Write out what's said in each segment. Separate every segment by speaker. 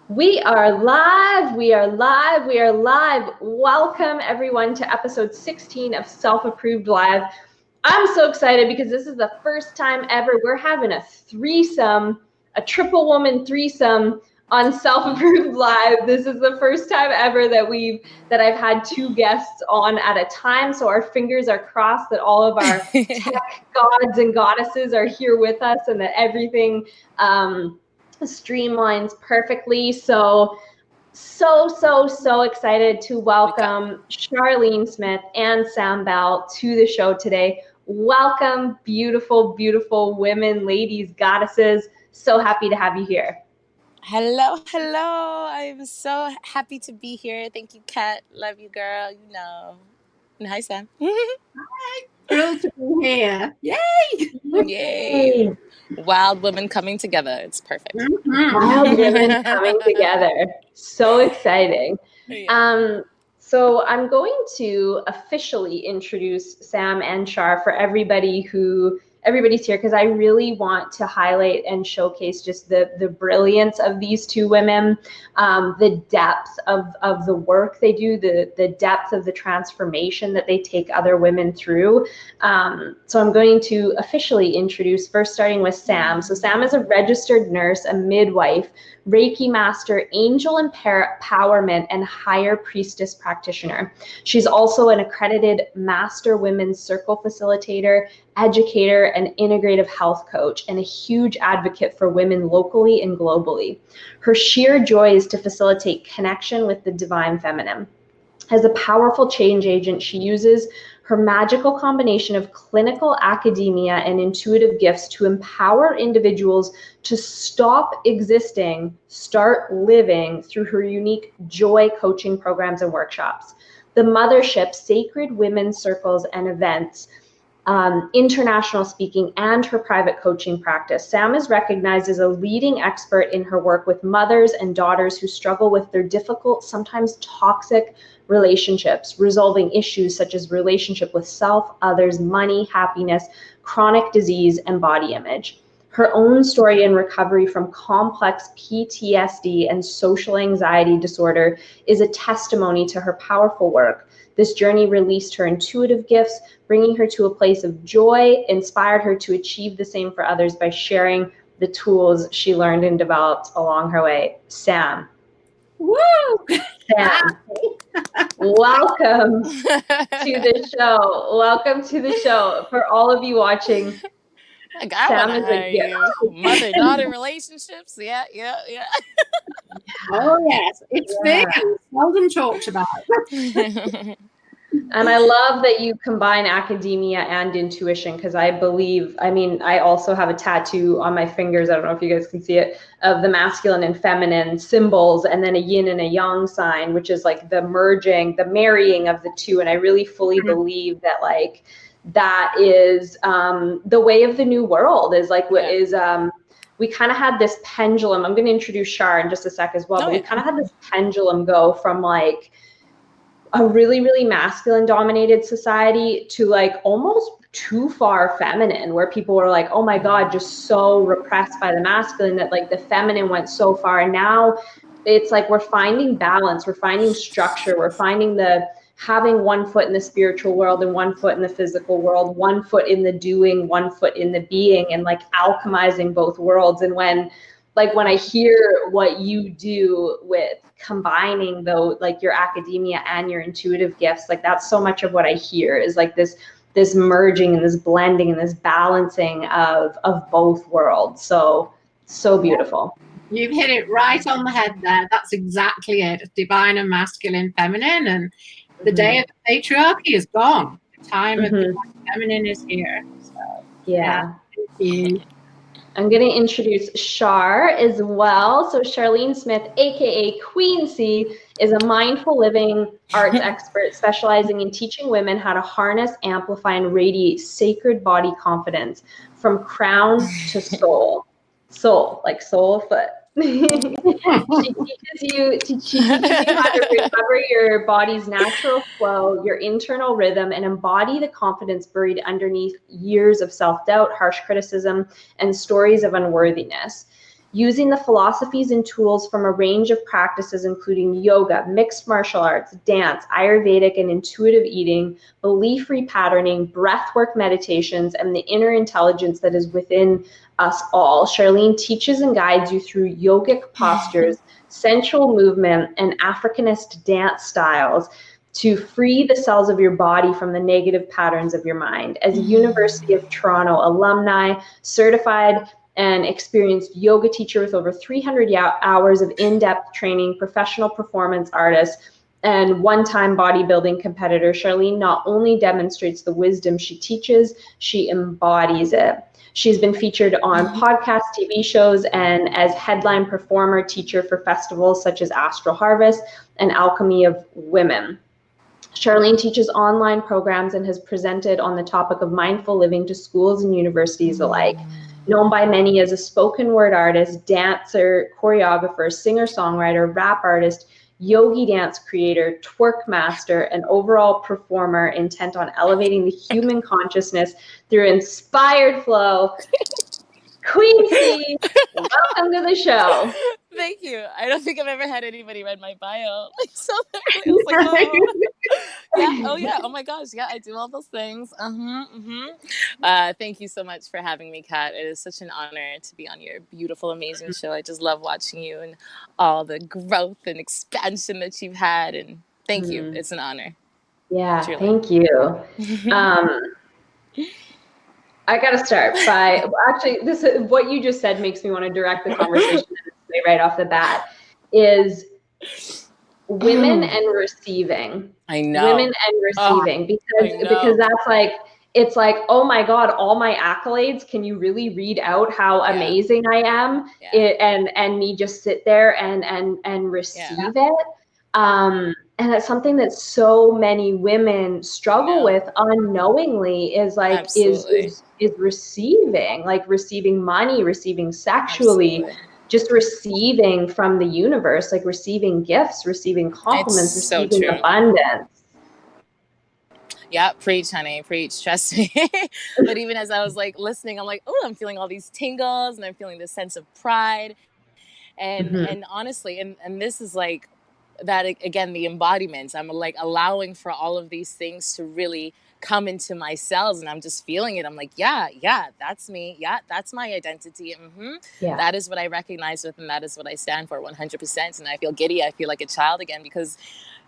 Speaker 1: We are live. We are live. We are live. Welcome everyone to episode 16 of Self-Approved Live. I'm so excited because this is the first time ever we're having a threesome, a triple woman threesome on Self-Approved Live. This is the first time ever that I've had two guests on at a time. So our fingers are crossed that all of our tech gods and goddesses are here with us and that everything streamlines perfectly. So excited to welcome Charlene Smith and Sam Bell to the show today. Welcome, beautiful, beautiful women, ladies, goddesses. So happy to have you here.
Speaker 2: Hello. I'm so happy to be here. Thank you, Kat. Love you, girl. You know. And hi, Sam.
Speaker 3: Hi. Thrilled to be here. Yay!
Speaker 2: Yay. Wild women coming together. It's perfect.
Speaker 1: Mm-hmm. Wild women coming together. So exciting. Yeah. So I'm going to officially introduce Sam and Char for everybody's here, because I really want to highlight and showcase just the brilliance of these two women, the depth of the work they do, the depth of the transformation that they take other women through. So I'm going to officially introduce, first starting with Sam. So Sam is a registered nurse, a midwife, Reiki master, angel empowerment, and higher priestess practitioner. She's also an accredited master women's circle facilitator, educator, and integrative health coach, and a huge advocate for women locally and globally. Her sheer joy is to facilitate connection with the divine feminine. As a powerful change agent, she uses her magical combination of clinical academia and intuitive gifts to empower individuals to stop existing, start living through her unique joy coaching programs and workshops. The mothership, Sacred Women's Circles and Events, international speaking, and her private coaching practice. Sam is recognized as a leading expert in her work with mothers and daughters who struggle with their difficult, sometimes toxic relationships, resolving issues such as relationship with self, others, money, happiness, chronic disease, and body image. Her own story in recovery from complex PTSD and social anxiety disorder is a testimony to her powerful work. This journey released her intuitive gifts, bringing her to a place of joy, inspired her to achieve the same for others by sharing the tools she learned and developed along her way. Sam.
Speaker 3: Woo!
Speaker 1: Sam. Welcome to the show. Welcome to the show. For all of you watching,
Speaker 2: Sam is mother-daughter relationships. Yeah.
Speaker 3: Oh yes, it's big and seldom talked about.
Speaker 1: And I love that you combine academia and intuition, because I also have a tattoo on my fingers, I don't know if you guys can see it, of the masculine and feminine symbols, and then a yin and a yang sign, which is like the merging, the marrying of the two. And I really fully believe that that is the way of the new world, is we kind of had this pendulum. I'm going to introduce Char in just a sec as well, but we kind of had this pendulum go from a really, really masculine dominated society to almost too far feminine, where people were like, oh my God, just so repressed by the masculine that the feminine went so far. And now it's we're finding balance, we're finding structure, we're finding having one foot in the spiritual world and one foot in the physical world, one foot in the doing, one foot in the being, and alchemizing both worlds. And when I hear what you do with combining your academia and your intuitive gifts, that's so much of what I hear is this merging and this blending and this balancing of both worlds. So beautiful.
Speaker 3: You've hit it right on the head there. That's exactly it. Divine and masculine, feminine, and the day of the patriarchy is gone. The time of the feminine is here. So
Speaker 1: yeah.
Speaker 3: Thank you.
Speaker 1: I'm going to introduce Char as well. So Charlene Smith, aka Queen C, is a mindful living arts expert specializing in teaching women how to harness, amplify, and radiate sacred body confidence from crown to soul. Soul, like soul of foot. She teaches you how to recover your body's natural flow, your internal rhythm, and embody the confidence buried underneath years of self-doubt, harsh criticism, and stories of unworthiness. Using the philosophies and tools from a range of practices, including yoga, mixed martial arts, dance, Ayurvedic and intuitive eating, belief repatterning, breathwork meditations, and the inner intelligence that is within us all, Charlene teaches and guides you through yogic postures, sensual movement, and Africanist dance styles to free the cells of your body from the negative patterns of your mind. As a University of Toronto alumni, certified and experienced yoga teacher with over 300 hours of in-depth training, professional performance artist, and one-time bodybuilding competitor, Charlene not only demonstrates the wisdom she teaches, she embodies it. She's been featured on podcasts, TV shows, and as headline performer, teacher for festivals such as Astral Harvest and Alchemy of Women. Charlene teaches online programs and has presented on the topic of mindful living to schools and universities alike. Known by many as a spoken word artist, dancer, choreographer, singer-songwriter, rap artist, yogi dance creator, twerk master, and overall performer intent on elevating the human consciousness through inspired flow, Queen C, welcome to the show.
Speaker 2: Thank you. I don't think I've ever had anybody read my bio. So it was like, oh. Yeah. Oh yeah. Oh my gosh. Yeah, I do all those things. Thank you so much for having me, Kat. It is such an honor to be on your beautiful, amazing show. I just love watching you and all the growth and expansion that you've had. And thank you. It's an honor.
Speaker 1: Yeah. Truly. Thank you. I got to start by actually what you just said makes me want to direct the conversation right off the bat is women and receiving.
Speaker 2: I know.
Speaker 1: Women and receiving because that's like, it's like, oh my God, all my accolades. Can you really read out how amazing I am? And me just sit there and receive it. And it's something that so many women struggle with unknowingly is like, is receiving, like receiving money, receiving sexually, just receiving from the universe, like receiving gifts, receiving compliments, receiving abundance.
Speaker 2: Yeah, preach, honey, preach, trust me. But even as I was like listening, I'm like, oh, I'm feeling all these tingles and I'm feeling this sense of pride. And honestly, and this is like that, again, the embodiments. I'm like allowing for all of these things to really come into my cells and I'm just feeling it. I'm like, yeah, that's me. Yeah, that's my identity. That is what I recognize with and that is what I stand for 100%. And I feel giddy. I feel like a child again because,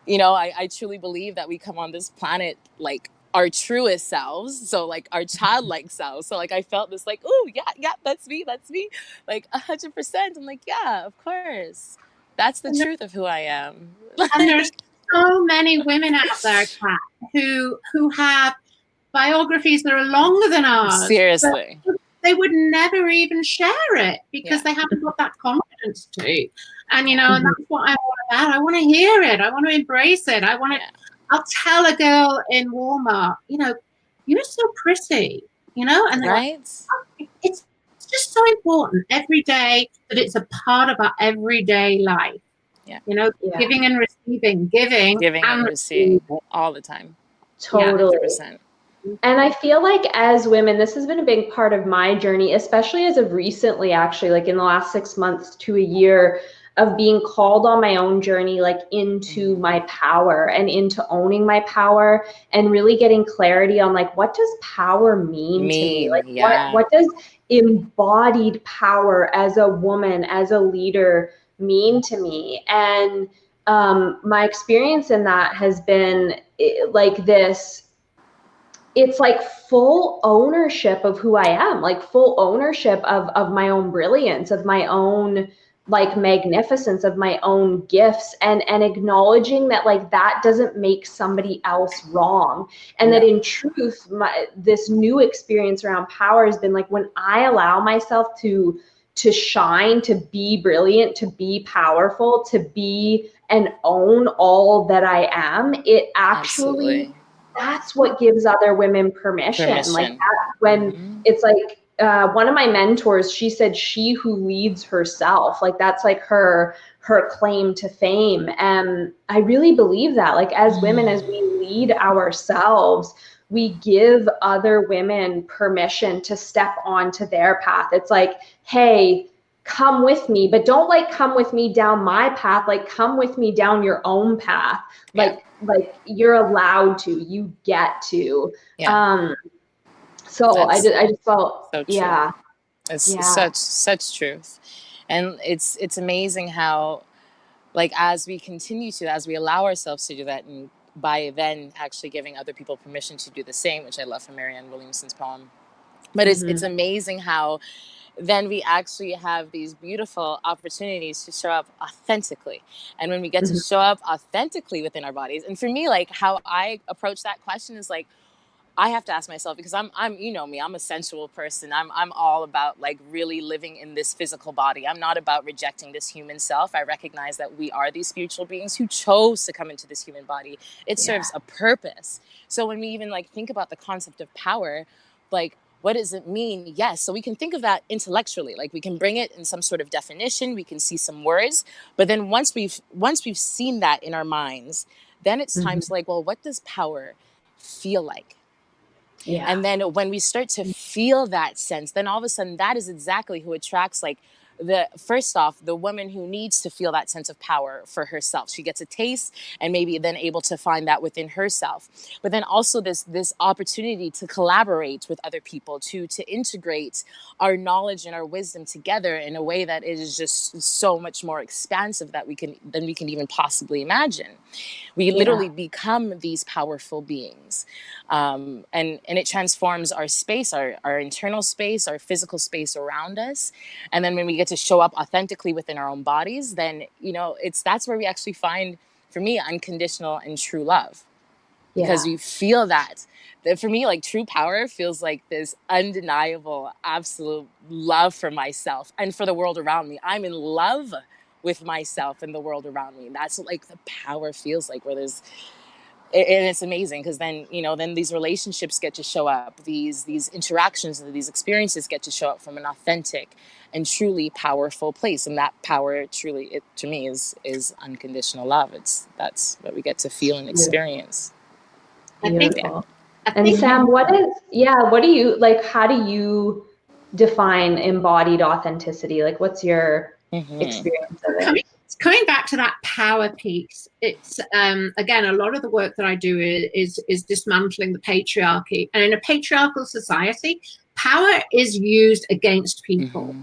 Speaker 2: you know, I truly believe that we come on this planet like our truest selves. So like our childlike selves. So like I felt this like, oh, yeah, that's me. Like 100%. I'm like, yeah, of course. That's the truth of who I am.
Speaker 3: And there's so many women out there, Kat, who have biographies that are longer than ours.
Speaker 2: Seriously.
Speaker 3: They would never even share it because they haven't got that confidence to. And, you know, and that's what I'm all about. I want to hear it. I want to embrace it. I'll tell a girl in Walmart, you know, you're so pretty, you know, and they're like, oh, it's just so important every day that it's a part of our everyday life.
Speaker 2: Yeah.
Speaker 3: You know, giving and receiving, giving and receiving
Speaker 2: all the time.
Speaker 1: Totally.
Speaker 2: 100%.
Speaker 1: And I feel like as women, this has been a big part of my journey, especially as of recently, actually, like in the last 6 months to a year of being called on my own journey, like into my power and into owning my power and really getting clarity on like, what does power mean to me? Like what does embodied power as a woman, as a leader mean to me? And my experience in that has been like this. It's like full ownership of who I am, like full ownership of my own brilliance, of my own like magnificence, of my own gifts, and acknowledging that like that doesn't make somebody else wrong. And that in truth, this new experience around power has been like when I allow myself to shine, to be brilliant, to be powerful, to be and own all that I am, it actually that's what gives other women permission. Like that, when it's like one of my mentors, she said, she who leads herself, like that's like her claim to fame. And I really believe that, like as women, as we lead ourselves, we give other women permission to step onto their path. It's like, hey, come with me, but don't like come with me down my path, like come with me down your own path. Like you're allowed to, you get to. So I just felt
Speaker 2: so true. It's such truth. And it's amazing how, like, as we continue to, as we allow ourselves to do that, and by then actually giving other people permission to do the same, which I love from Marianne Williamson's poem. But it's amazing how then we actually have these beautiful opportunities to show up authentically. And when we get to show up authentically within our bodies, and for me, like how I approach that question is like, I have to ask myself, because I'm, you know me, I'm a sensual person. I'm all about like really living in this physical body. I'm not about rejecting this human self. I recognize that we are these spiritual beings who chose to come into this human body. It serves a purpose. So when we even like think about the concept of power, like, what does it mean? Yes. So we can think of that intellectually, like we can bring it in some sort of definition. We can see some words, but then once we've seen that in our minds, then it's time to like, well, what does power feel like? Yeah. And then when we start to feel that sense, then all of a sudden that is exactly who attracts, like, first off, the woman who needs to feel that sense of power for herself. She gets a taste and maybe then able to find that within herself. But then also this opportunity to collaborate with other people, to integrate our knowledge and our wisdom together in a way that is just so much more expansive than we can even possibly imagine. We literally become these powerful beings. And it transforms our space, our internal space, our physical space around us. And then when we get to show up authentically within our own bodies, then, you know, that's where we actually find, for me, unconditional and true love. Because you feel that. For me, like, true power feels like this undeniable, absolute love for myself and for the world around me. I'm in love with myself and the world around me. And that's what, like, the power feels like, where there's, and it's amazing, because then, you know, then these relationships get to show up, these interactions and these experiences get to show up from an authentic and truly powerful place. And that power truly, to me, is unconditional love. That's what we get to feel and experience.
Speaker 1: Beautiful. And Sam, what do you, like, how do you define embodied authenticity? Like, what's your experience of it?
Speaker 3: Coming back to that power piece, it's again, a lot of the work that I do is dismantling the patriarchy. And in a patriarchal society, power is used against people,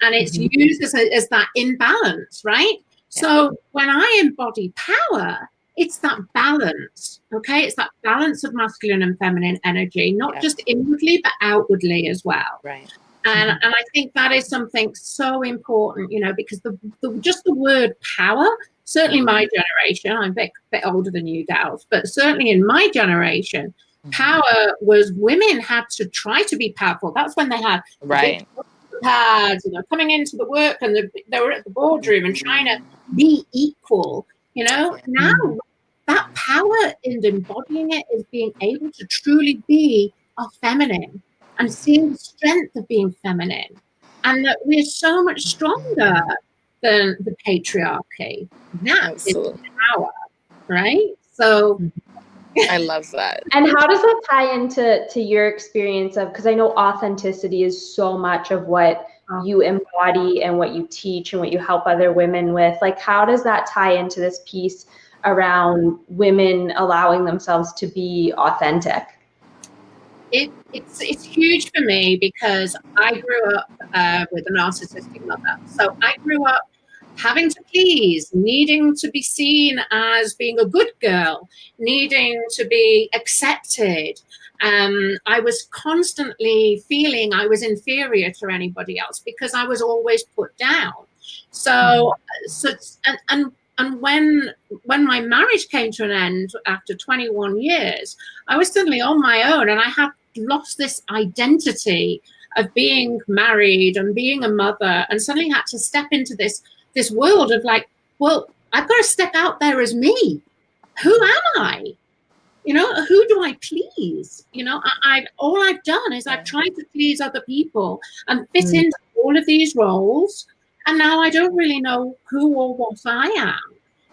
Speaker 3: and it's used as that imbalance, right? So when I embody power, it's that balance, okay? It's that balance of masculine and feminine energy, not just inwardly, but outwardly as well.
Speaker 2: Right.
Speaker 3: And I think that is something so important, you know, because just the word power, certainly my generation, I'm a bit older than you, gals, but certainly in my generation, power was women had to try to be powerful. That's when they had pads, you know, coming into the work, and they were at the boardroom and trying to be equal, you know. Now that power in embodying it is being able to truly be our feminine, and seeing the strength of being feminine, and that we're so much stronger than the patriarchy. That is power, right? So
Speaker 2: I love that.
Speaker 1: And how does that tie into your experience of, because I know authenticity is so much of what you embody and what you teach and what you help other women with. Like, how does that tie into this piece around women allowing themselves to be authentic?
Speaker 3: It's huge for me, because I grew up with a narcissistic mother. So I grew up having to please, needing to be seen as being a good girl, needing to be accepted. I was constantly feeling I was inferior to anybody else because I was always put down. So when my marriage came to an end after 21 years, I was suddenly on my own, and I had lost this identity of being married and being a mother, and suddenly had to step into this world of like, well, I've got to step out there as me. Who am I? You know, who do I please? You know, all I've done is I've tried to please other people and fit into all of these roles, and now I don't really know who or what I am.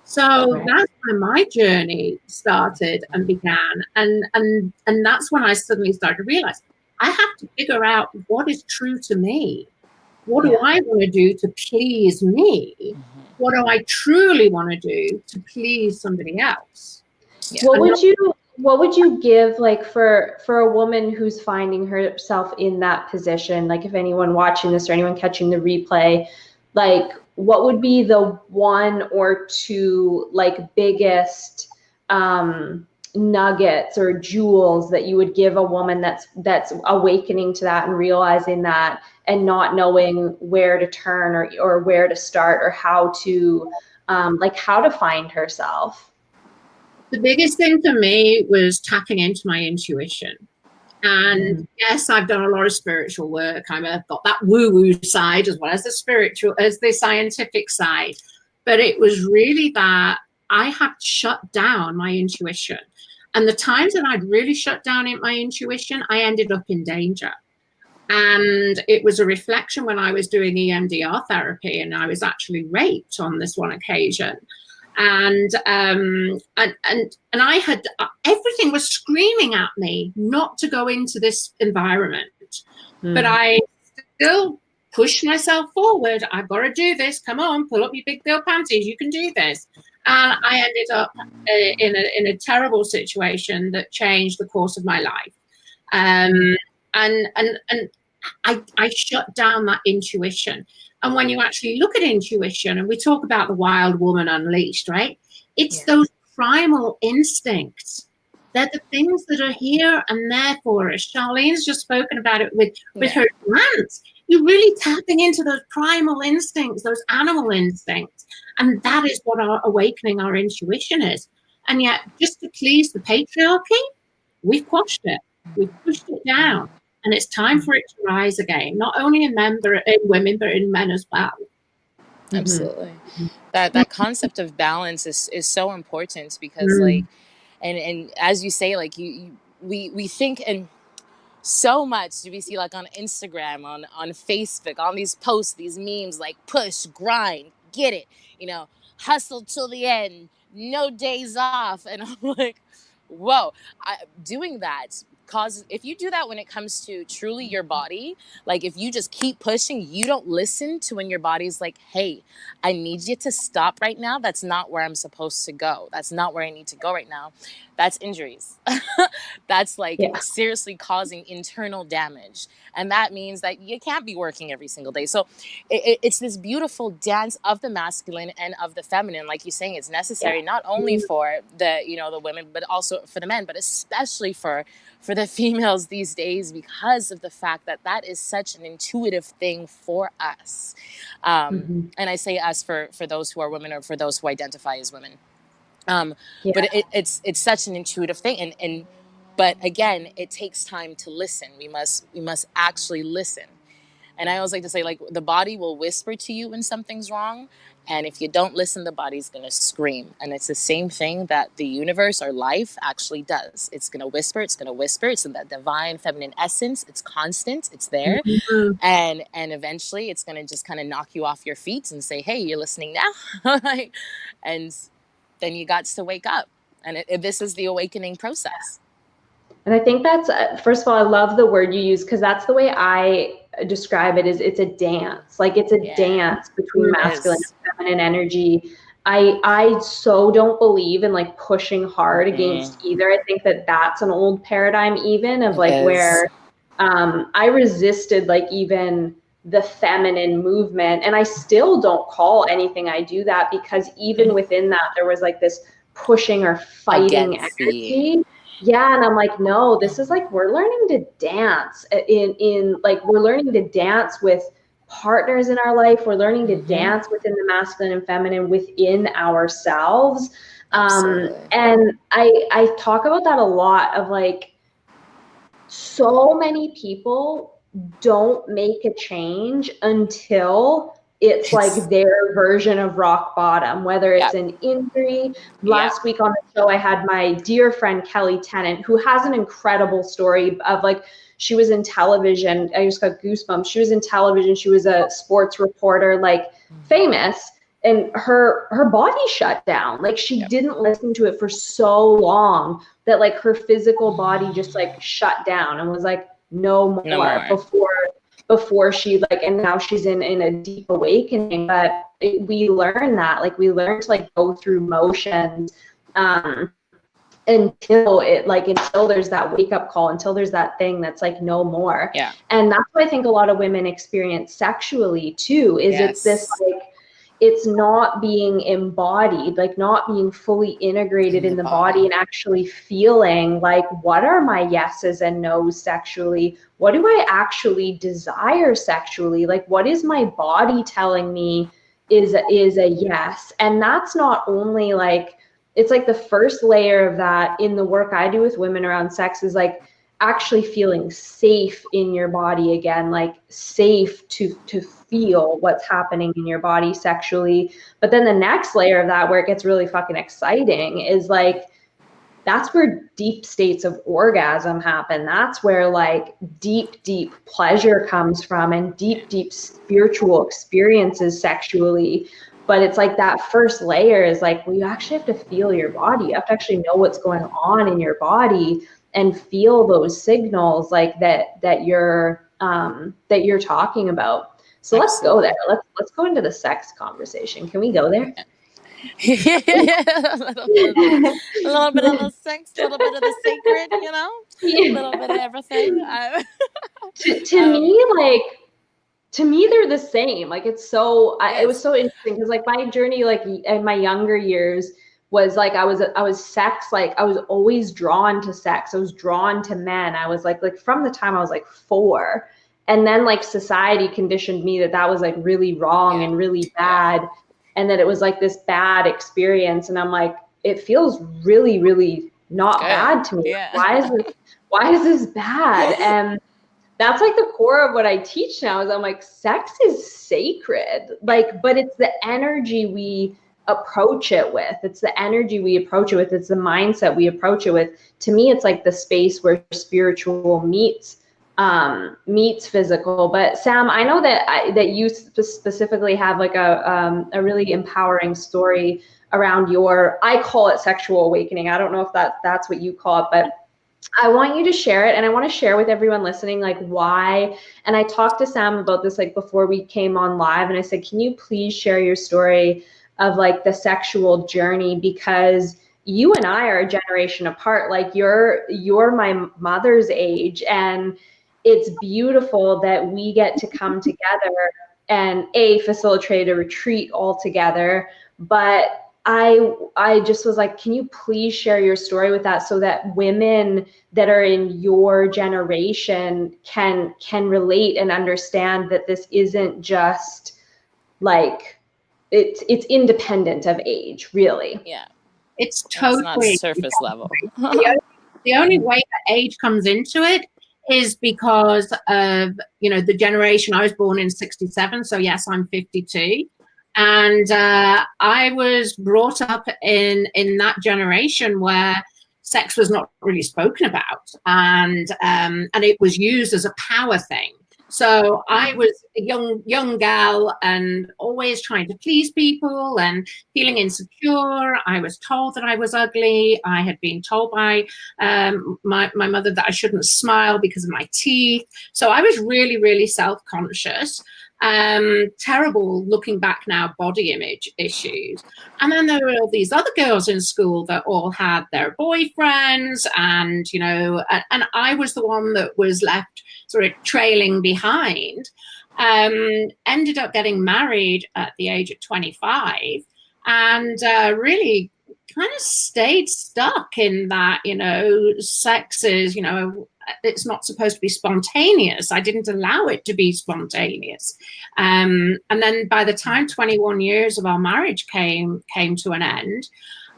Speaker 3: So that's when my journey started and began, and that's when I suddenly started to realize I have to figure out what is true to me. What do I want to do to please me? What do I truly want to do to please somebody else?
Speaker 1: What would you give, like, for a woman who's finding herself in that position? Like, if anyone watching this or anyone catching the replay, like, what would be the one or two, like, biggest nuggets or jewels that you would give a woman that's awakening to that and realizing that and not knowing where to turn or where to start or how to how to find herself?
Speaker 3: The biggest thing for me was tapping into my intuition. And yes, I've done a lot of spiritual work. I've got that woo-woo side as well as the scientific side. But it was really that I had shut down my intuition. And the times that I'd really shut down my intuition, I ended up in danger. And it was a reflection when I was doing EMDR therapy, and I was actually raped on this one occasion. And I had, everything was screaming at me not to go into this environment, but I still pushed myself forward. I've got to do this. Come on, pull up your big girl panties. You can do this. And I ended up in a terrible situation that changed the course of my life. And I shut down that intuition. And when you actually look at intuition, and we talk about the wild woman unleashed, right? It's those primal instincts. They're the things that are here and there for us. Charlene's just spoken about it with her plants. You're really tapping into those primal instincts, those animal instincts. And that is what our awakening our intuition is. And yet, just to please the patriarchy, we've quashed it. We've pushed it down. And it's time for it to rise again, not only in men, but in women, but in men as well.
Speaker 2: Absolutely. That concept of balance is so important because like, and as you say, like we think, and so much do we see like on Instagram, on Facebook, on these posts, these memes, like push, grind, get it, hustle till the end, no days off. And I'm like, whoa, doing that causes, if you do that when it comes to truly your body, like if you just keep pushing, you don't listen to when your body's like, hey, I need you to stop right now. That's not where I'm supposed to go. That's not where I need to go right now. That's injuries. That's like seriously causing internal damage. And that means that you can't be working every single day. So it's this beautiful dance of the masculine and of the feminine. Like you're saying, it's necessary not only for the, the women, but also for the men, but especially for the females these days, because of the fact that that is such an intuitive thing for us. And I say us for those who are women or for those who identify as women. But it's such an intuitive thing. But again, it takes time to listen. We must actually listen. And I always like to say, like, the body will whisper to you when something's wrong. And if you don't listen, the body's going to scream. And it's the same thing that the universe or life actually does. It's going to whisper. It's going to whisper. It's in that divine feminine essence. It's constant. It's there. And eventually it's going to just kind of knock you off your feet and say, hey, you're listening now. And then you got to wake up. And this is the awakening process.
Speaker 1: And I think that's, first of all, I love the word you use, because that's the way I describe it, is it's a dance. Like, it's a dance between masculine and feminine energy. I so don't believe in like pushing hard against either. I think that that's an old paradigm even of like where I resisted like even the feminine movement, and I still don't call anything I do that, because even within that there was like this pushing or fighting energy. Yeah, and I'm like, no, this is like, we're learning to dance in like, we're learning to dance with partners in our life. We're learning to dance within the masculine and feminine within ourselves. And I talk about that a lot, of like, so many people don't make a change until it's like their version of rock bottom, whether it's an injury. Last week on the show, I had my dear friend Kelly Tennant, who has an incredible story of like, she was in television. I just got goosebumps. She was in television. She was a sports reporter, like famous, and her body shut down. Like she didn't listen to it for so long that like her physical body just like shut down and was like, no more. Before she like, and now she's in a deep awakening. But we learn that, like we learn to like go through motions until there's that wake up call, until there's that thing that's like no more. And that's what I think a lot of women experience sexually too, is it's this like, it's not being embodied, like not being fully integrated in the body and actually feeling like, what are my yeses and nos sexually? What do I actually desire sexually? Like, what is my body telling me is a yes? And that's not only like, it's like the first layer of that in the work I do with women around sex is like actually feeling safe in your body again, like safe to feel what's happening in your body sexually. But then the next layer of that, where it gets really fucking exciting, is like, that's where deep states of orgasm happen. That's where like deep pleasure comes from, and deep spiritual experiences sexually. But it's like that first layer is like, well, you actually have to feel your body. You have to actually know what's going on in your body and feel those signals like that you're talking about. So let's go there. Let's go into the sex conversation. Can we go there?
Speaker 2: A little bit of the sex, a little bit of the sacred, you know, a little bit of everything.
Speaker 1: To me, they're the same. Like it's so, it was so interesting because like my journey, like in my younger years, was like I was sex, like I was always drawn to sex. I was drawn to men. I was like from the time I was like 4. And then like society conditioned me that was like really wrong and really bad, and that it was like this bad experience. And I'm like, it feels really, really not bad to me. Why is this bad? And that's like the core of what I teach now, is I'm like, sex is sacred. Like, but it's the energy we approach it with. It's the energy we approach it with. It's the mindset we approach it with. To me, it's like the space where spiritual meets physical. But Sam, I know that you specifically have like a really empowering story around your, I call it sexual awakening. I don't know if that's what you call it, but I want you to share it, and I want to share with everyone listening like why. And I talked to Sam about this like before we came on live, and I said, can you please share your story of like the sexual journey, because you and I are a generation apart. Like you're my mother's age, and it's beautiful that we get to come together and facilitate a retreat all together. But I just was like, can you please share your story with that, so that women that are in your generation can relate and understand that this isn't just like, it's independent of age, really.
Speaker 3: It's totally
Speaker 2: not surface level.
Speaker 3: The only way that age comes into it is because of, the generation. I was born in 67, so yes, I'm 52. And I was brought up in that generation where sex was not really spoken about, and it was used as a power thing. So I was a young gal and always trying to please people and feeling insecure. I was told that I was ugly. I had been told by my mother that I shouldn't smile because of my teeth. So I was really, really self-conscious. Terrible looking back now, body image issues. And then there were all these other girls in school that all had their boyfriends, and and I was the one that was left sort of trailing behind. Ended up getting married at the age of 25, and really kind of stayed stuck in that, sex is, it's not supposed to be spontaneous. I didn't allow it to be spontaneous. And then by the time 21 years of our marriage came to an end,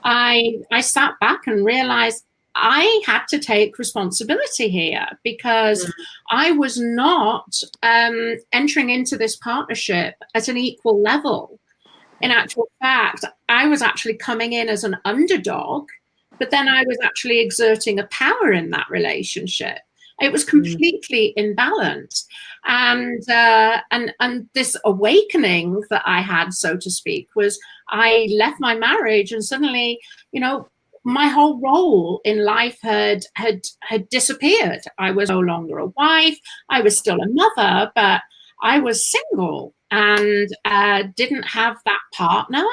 Speaker 3: I sat back and realized I had to take responsibility here because I was not entering into this partnership at an equal level. In actual fact, I was actually coming in as an underdog, but then I was actually exerting a power in that relationship. It was completely imbalanced. And this awakening that I had, so to speak, was I left my marriage and suddenly, you know, my whole role in life had disappeared. I was no longer a wife. I was still a mother, but I was single and didn't have that partner.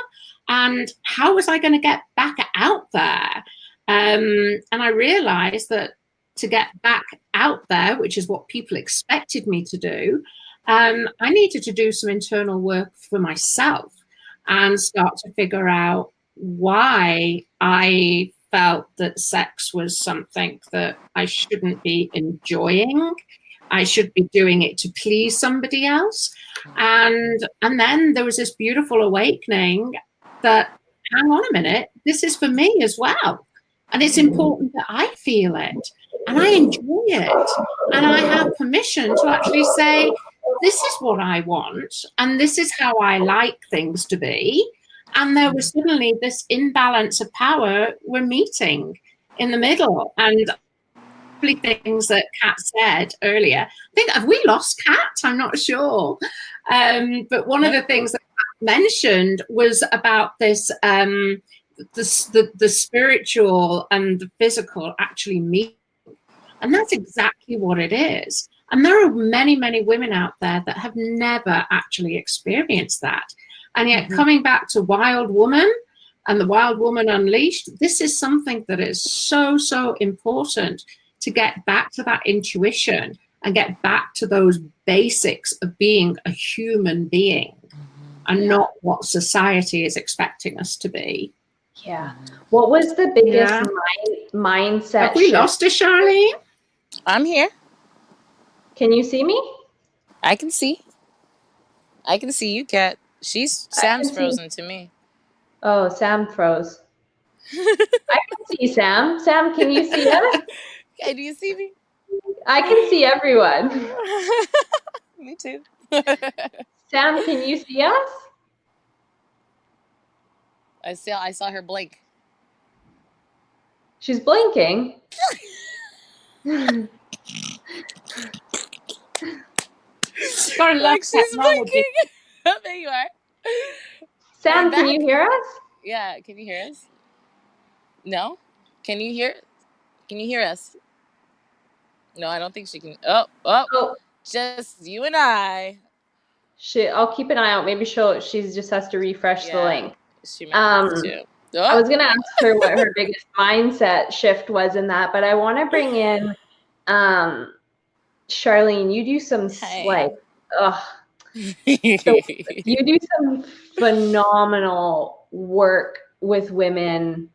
Speaker 3: And how was I going to get back out there? And I realized that to get back out there, which is what people expected me to do, I needed to do some internal work for myself and start to figure out why I felt that sex was something that I shouldn't be enjoying. I should be doing it to please somebody else. And then there was this beautiful awakening that, hang on a minute, this is for me as well. And it's important that I feel it and I enjoy it. And I have permission to actually say, this is what I want. And this is how I like things to be. And there was suddenly this imbalance of power we're meeting in the middle. And things that Kat said earlier. I think, have we lost Kat? I'm not sure. But one of the things that Kat mentioned was about this, the spiritual and the physical actually meet. And that's exactly what it is. And there are many, many women out there that have never actually experienced that. And yet coming back to Wild Woman and the Wild Woman Unleashed, this is something that is so, so important to get back to that intuition and get back to those basics of being a human being and not what society is expecting us to be.
Speaker 1: Yeah. What was the biggest mindset
Speaker 3: Have we lost her, Charlene?
Speaker 2: I'm here.
Speaker 1: Can you see me?
Speaker 2: I can see. I can see you, Kat. Sam's frozen to me.
Speaker 1: Oh, Sam froze. I can see Sam. Sam, can you see us?
Speaker 2: Can you see me?
Speaker 1: I can see everyone.
Speaker 2: Me too.
Speaker 1: Sam, can you see us?
Speaker 2: I saw her blink.
Speaker 1: She's blinking.
Speaker 2: Like she's blinking. There you are.
Speaker 1: Sam, can you hear us?
Speaker 2: Yeah, can you hear us? No? Can you hear us? No, I don't think she can. Oh. Just you and I.
Speaker 1: I'll keep an eye out. Maybe she just has to refresh the link.
Speaker 2: She might have to. Oh.
Speaker 1: I was gonna ask her what her biggest mindset shift was in that, but I want to bring in Charlene. You do some you do some phenomenal work with women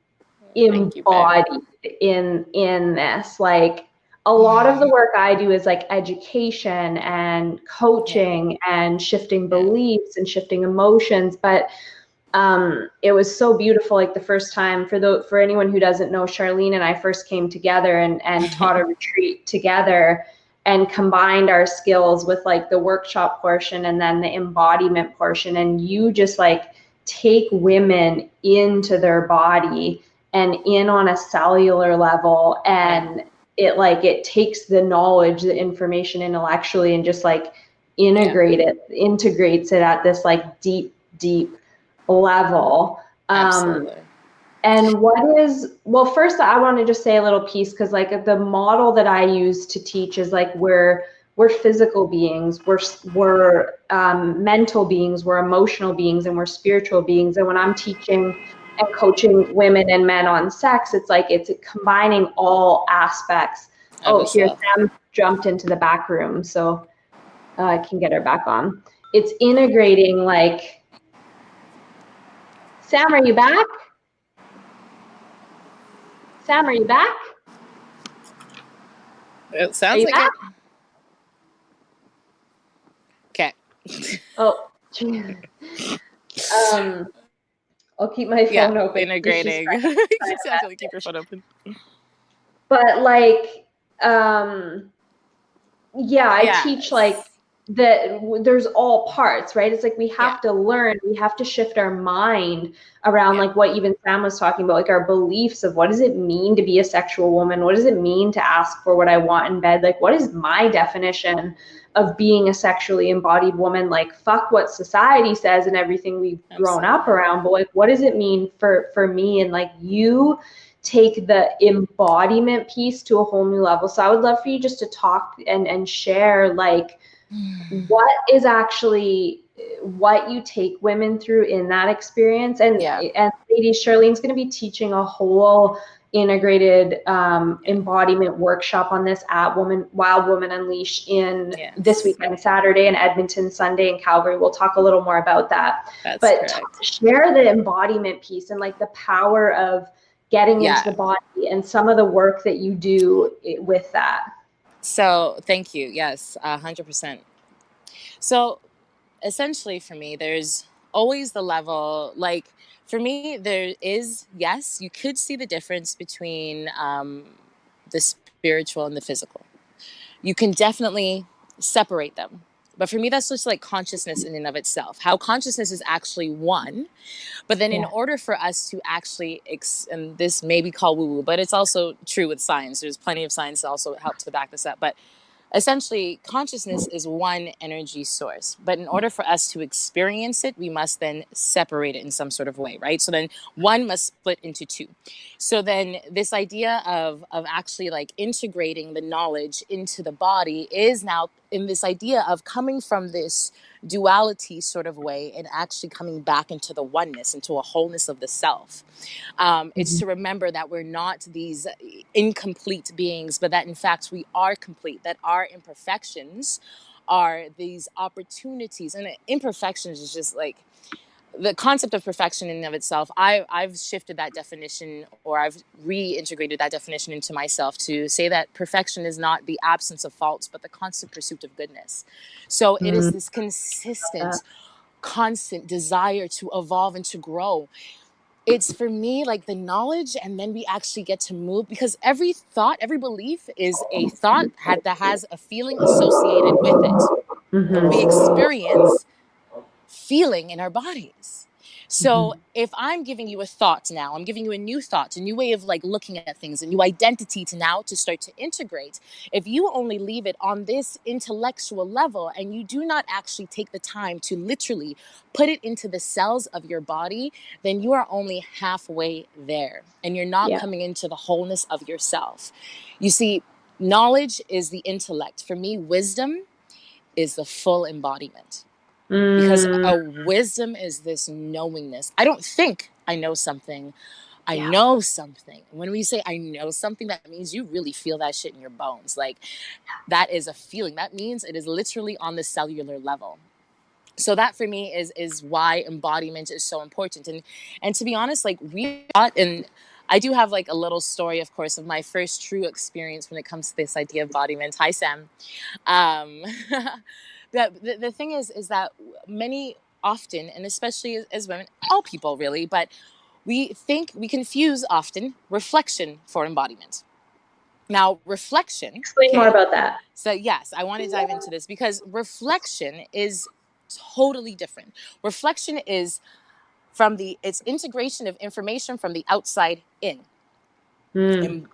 Speaker 1: embodied in this. Like, a lot of the work I do is like education and coaching and shifting beliefs and shifting emotions. But it was so beautiful. Like the first time, for anyone who doesn't know, Charlene and I first came together and taught a retreat together and combined our skills with like the workshop portion and then the embodiment portion. And you just like take women into their body and in on a cellular level, and it takes the knowledge, the information intellectually, and just like integrates it at this like deep level.
Speaker 2: Absolutely.
Speaker 1: And first I want to just say a little piece, because like the model that I use to teach is like we're physical beings, we're mental beings, we're emotional beings, and we're spiritual beings. And when I'm teaching and coaching women and men on sex, it's like it's combining all aspects. Here Sam jumped into the back room, so I can get her back on. It's integrating like, Sam, are you back? Sam, are you back?
Speaker 2: It sounds like
Speaker 1: back?
Speaker 2: Okay.
Speaker 1: Oh, I'll keep my phone open.
Speaker 2: Integrating. Exactly. Keep your phone open.
Speaker 1: But like, yeah, I teach like that there's all parts, right? It's like we have to learn, we have to shift our mind around like what even Sam was talking about, like our beliefs of what does it mean to be a sexual woman? What does it mean to ask for what I want in bed? Like, what is my definition of being a sexually embodied woman? Like, fuck what society says and everything we've grown up around, but like, what does it mean for me? And like, you take the embodiment piece to a whole new level. So I would love for you just to talk and share like what is actually what you take women through in that experience. And ladies, Charlene's going to be teaching a whole integrated embodiment workshop on this at Wild Woman Unleashed in this weekend, Saturday in Edmonton, Sunday in Calgary. We'll talk a little more about that. Share the embodiment piece and like the power of getting into the body and some of the work that you do with that.
Speaker 2: So thank you. Yes, 100%. So essentially for me, there's always the level, like for me, there is, yes, you could see the difference between the spiritual and the physical. You can definitely separate them. But for me, that's just like consciousness in and of itself, how consciousness is actually one. But then in order for us to actually, and this may be called woo-woo, but it's also true with science. There's plenty of science that also helps to back this up. But essentially, consciousness is one energy source. But in order for us to experience it, we must then separate it in some sort of way, right? So then one must split into two. So then this idea of actually like integrating the knowledge into the body is now in this idea of coming from this duality sort of way and actually coming back into the oneness, into a wholeness of the self. It's to remember that we're not these incomplete beings, but that in fact we are complete, that our imperfections are these opportunities. And imperfections is just like the concept of perfection in and of itself. I've shifted that definition, or I've reintegrated that definition into myself to say that perfection is not the absence of faults, but the constant pursuit of goodness. So it is this consistent, constant desire to evolve and to grow. It's for me like the knowledge, and then we actually get to move, because every thought, every belief is a thought that has a feeling associated with it. We experience feeling in our bodies. So if I'm giving you a thought now, I'm giving you a new thought, a new way of like looking at things, a new identity to start to integrate. If you only leave it on this intellectual level and you do not actually take the time to literally put it into the cells of your body, then you are only halfway there and you're not coming into the wholeness of yourself. You see, knowledge is the intellect. For me, wisdom is the full embodiment. Because a wisdom is this knowingness. I don't think I know something. I know something. When we say I know something, that means you really feel that shit in your bones. Like that is a feeling. That means it is literally on the cellular level. So that for me is why embodiment is so important. And to be honest, like we thought, and I do have like a little story, of course, of my first true experience when it comes to this idea of embodiment. Hi, Sam. The thing is that many often, and especially as women, all people really, but we confuse often reflection for embodiment. Now, reflection.
Speaker 1: Explain more about that.
Speaker 2: So yes, I want to dive into this because reflection is totally different. Reflection is it's integration of information from the outside in.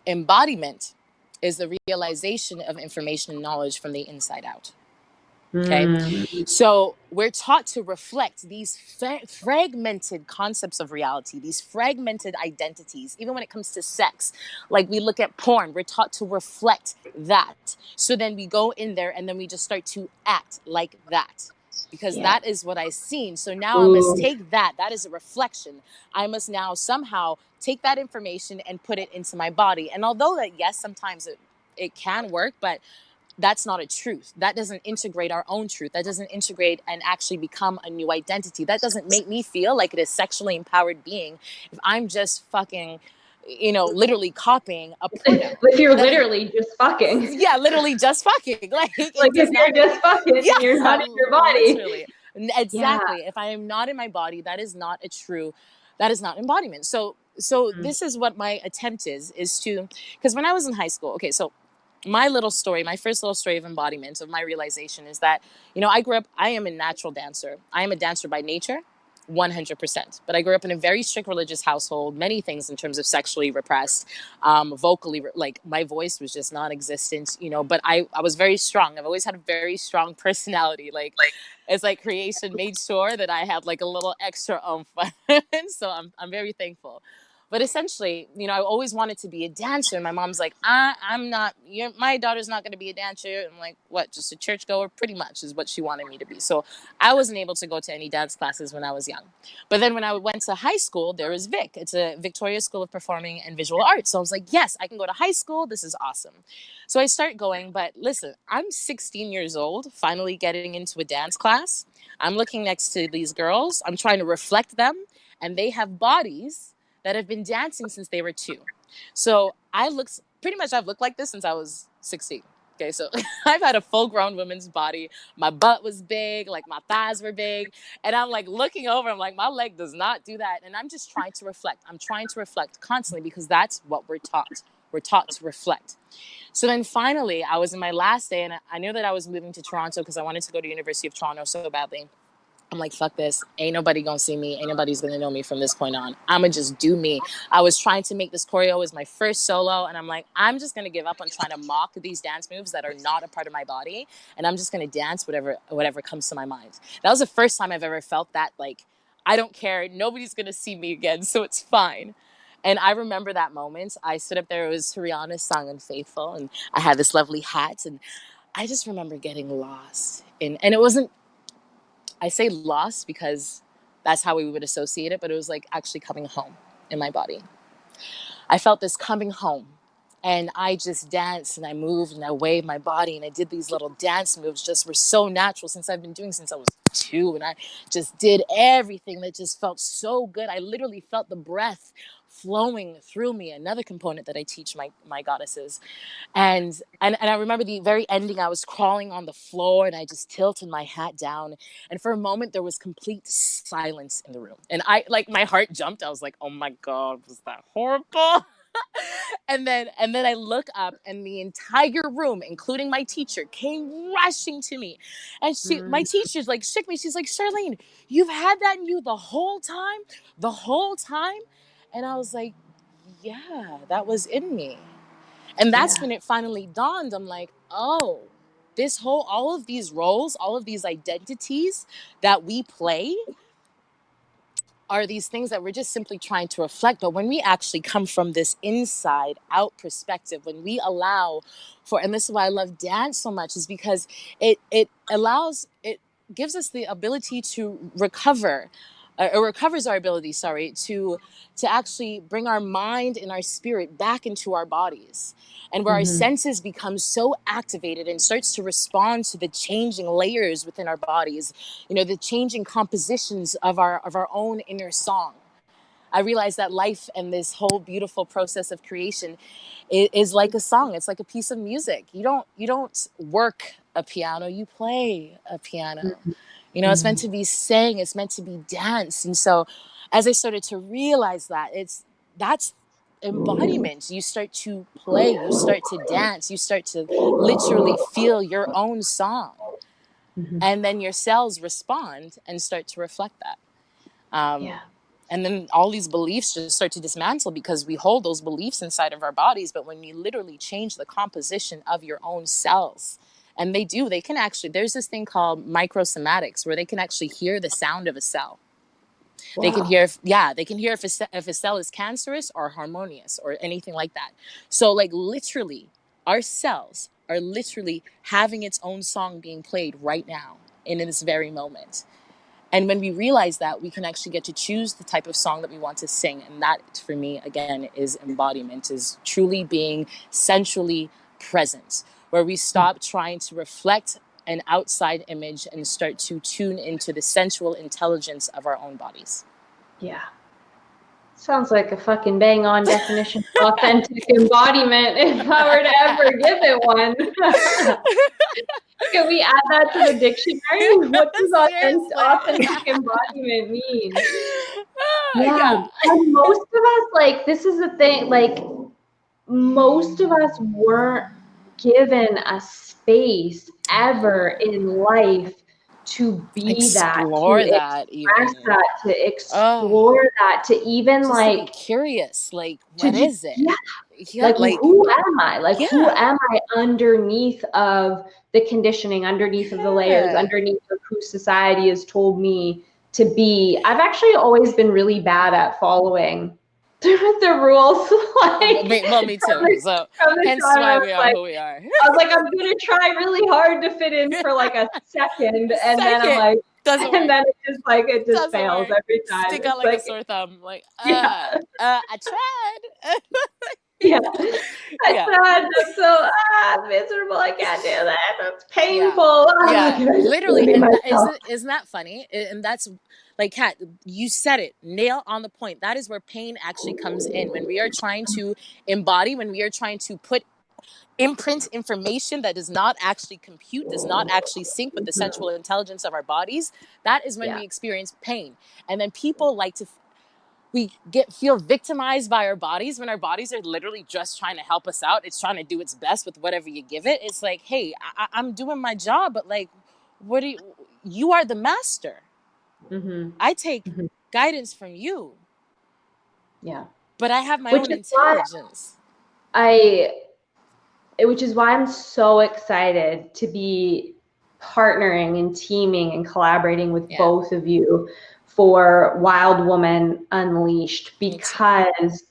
Speaker 2: Embodiment is the realization of information and knowledge from the inside out. Okay, so we're taught to reflect these fragmented concepts of reality, these fragmented identities, even when it comes to sex. Like we look at porn, we're taught to reflect that. So then we go in there and then we just start to act like that. Because that is what I've seen. So now I must take that is a reflection. I must now somehow take that information and put it into my body. And although that, yes, sometimes it can work, but that's not a truth. That doesn't integrate our own truth. That doesn't integrate and actually become a new identity. That doesn't make me feel like it is sexually empowered being if I'm just fucking, literally copying a porno.
Speaker 1: If you're literally just fucking.
Speaker 2: Yeah, literally just fucking. Like
Speaker 1: if you're just fucking, you're not in your body.
Speaker 2: Literally. Exactly. If I am not in my body, that is not embodiment. So so this is what my attempt is to, because when I was in high school, okay, so my first little story of embodiment of my realization is that, I am a natural dancer. I am a dancer by nature, 100%. But I grew up in a very strict religious household, many things in terms of sexually repressed, vocally, like my voice was just non-existent, but I was very strong. I've always had a very strong personality. Like it's like creation made sure that I had like a little extra oomph. So I'm very thankful. But essentially, I always wanted to be a dancer. And my mom's like, I'm not, my daughter's not going to be a dancer. I'm like, what, just a churchgoer? Pretty much is what she wanted me to be. So I wasn't able to go to any dance classes when I was young. But then when I went to high school, there was Vic. It's a Victoria School of Performing and Visual Arts. So I was like, yes, I can go to high school. This is awesome. So I start going. But listen, I'm 16 years old, finally getting into a dance class. I'm looking next to these girls. I'm trying to reflect them. And they have bodies that have been dancing since they were 2. So I've looked like this since I was 16. Okay, so I've had a full-grown woman's body. My butt was big, like my thighs were big. And I'm like looking over, I'm like, my leg does not do that. And I'm just trying to reflect. I'm trying to reflect constantly because that's what we're taught. We're taught to reflect. So then finally, I was in my last day and I knew that I was moving to Toronto because I wanted to go to University of Toronto so badly. I'm like, fuck this. Ain't nobody gonna see me. Ain't nobody's gonna know me from this point on. I'ma just do me. I was trying to make this choreo as my first solo. And I'm like, I'm just gonna give up on trying to mock these dance moves that are not a part of my body. And I'm just gonna dance whatever comes to my mind. That was the first time I've ever felt that, like, I don't care. Nobody's gonna see me again. So it's fine. And I remember that moment. I stood up there. It was Rihanna's song Unfaithful. And I had this lovely hat. And I just remember getting lost. And it wasn't, I say lost because that's how we would associate it, but it was like actually coming home in my body. I felt this coming home and I just danced and I moved and I waved my body and I did these little dance moves just were so natural since I've been doing since I was 2. And I just did everything that just felt so good. I literally felt the breath flowing through me. Another component that I teach my goddesses. And I remember the very ending, I was crawling on the floor and I just tilted my hat down. And for a moment, there was complete silence in the room. And my heart jumped. I was like, oh my God, was that horrible? And then I look up and the entire room, including my teacher, came rushing to me. And my teacher's like, shook me. She's like, Charlene, you've had that in you the whole time? The whole time? And I was like, yeah, that was in me. And that's when it finally dawned. I'm like, oh, all of these roles, all of these identities that we play are these things that we're just simply trying to reflect. But when we actually come from this inside out perspective, when we allow for, and this is why I love dance so much, is because it gives us the ability to recover. It recovers our ability, to actually bring our mind and our spirit back into our bodies. And where our senses become so activated and starts to respond to the changing layers within our bodies, the changing compositions of our own inner song. I realized that life and this whole beautiful process of creation is like a song. It's like a piece of music. You don't work a piano, you play a piano. It's meant to be sang, it's meant to be danced. And so as I started to realize that's embodiment. You start to play, you start to dance, you start to literally feel your own song. And then your cells respond and start to reflect that. And then all these beliefs just start to dismantle because we hold those beliefs inside of our bodies. But when you literally change the composition of your own cells, and they can actually, there's this thing called microsomatics where they can actually hear the sound of a cell. Wow. They can hear if a cell is cancerous or harmonious or anything like that. So like literally our cells are literally having its own song being played right now in this very moment. And when we realize that, we can actually get to choose the type of song that we want to sing. And that, for me, again, is embodiment, is truly being centrally present, where we stop trying to reflect an outside image and start to tune into the sensual intelligence of our own bodies.
Speaker 1: Yeah. Sounds like a fucking bang on definition of authentic embodiment if I were to ever give it one. Can we add that to the dictionary? What does authentic embodiment mean? Yeah. And most of us, like, this is the thing, like, most of us weren't given a space ever in life to be that, to
Speaker 2: explore that
Speaker 1: express
Speaker 2: even.
Speaker 1: that, to explore that, to even
Speaker 2: Just to be
Speaker 1: like
Speaker 2: curious, like,
Speaker 1: to
Speaker 2: what is it?
Speaker 1: yeah,
Speaker 2: Yeah,
Speaker 1: like who am I? Like who
Speaker 2: yeah,
Speaker 1: am I underneath of the conditioning, underneath of the layers, underneath of who society has told me to be? I've actually always been really bad at following the rules.
Speaker 2: Well, me too. So
Speaker 1: From the
Speaker 2: hence
Speaker 1: time
Speaker 2: why we are who we are.
Speaker 1: I was like, I'm gonna try really hard to fit in for like a second, and then I'm like,
Speaker 2: doesn't
Speaker 1: and
Speaker 2: work.
Speaker 1: then it just
Speaker 2: Doesn't
Speaker 1: fails
Speaker 2: work.
Speaker 1: every time.
Speaker 2: Stick out
Speaker 1: It's
Speaker 2: like a
Speaker 1: like,
Speaker 2: sore thumb. Like,
Speaker 1: yeah,
Speaker 2: I tried.
Speaker 1: yeah. I
Speaker 2: Yeah.
Speaker 1: tried. I'm so miserable. I can't do that. That's
Speaker 2: Yeah.
Speaker 1: painful.
Speaker 2: Yeah. Literally. And
Speaker 1: myself.
Speaker 2: isn't that funny? And that's like, Kat, you said it, nail on the point. That is where pain actually comes in. When we are trying to embody, when we are trying to imprint information that does not actually compute, does not actually sync with the sensual intelligence of our bodies, that is when we experience pain. And then people like to feel victimized by our bodies when our bodies are literally just trying to help us out. It's trying to do its best with whatever you give it. It's like, hey, I'm doing my job, but like, what do you are the master. I take guidance from you.
Speaker 1: Yeah.
Speaker 2: But I have my own intelligence.
Speaker 1: Which is why I'm so excited to be partnering and teaming and collaborating with both of you for Wild Woman Unleashed, because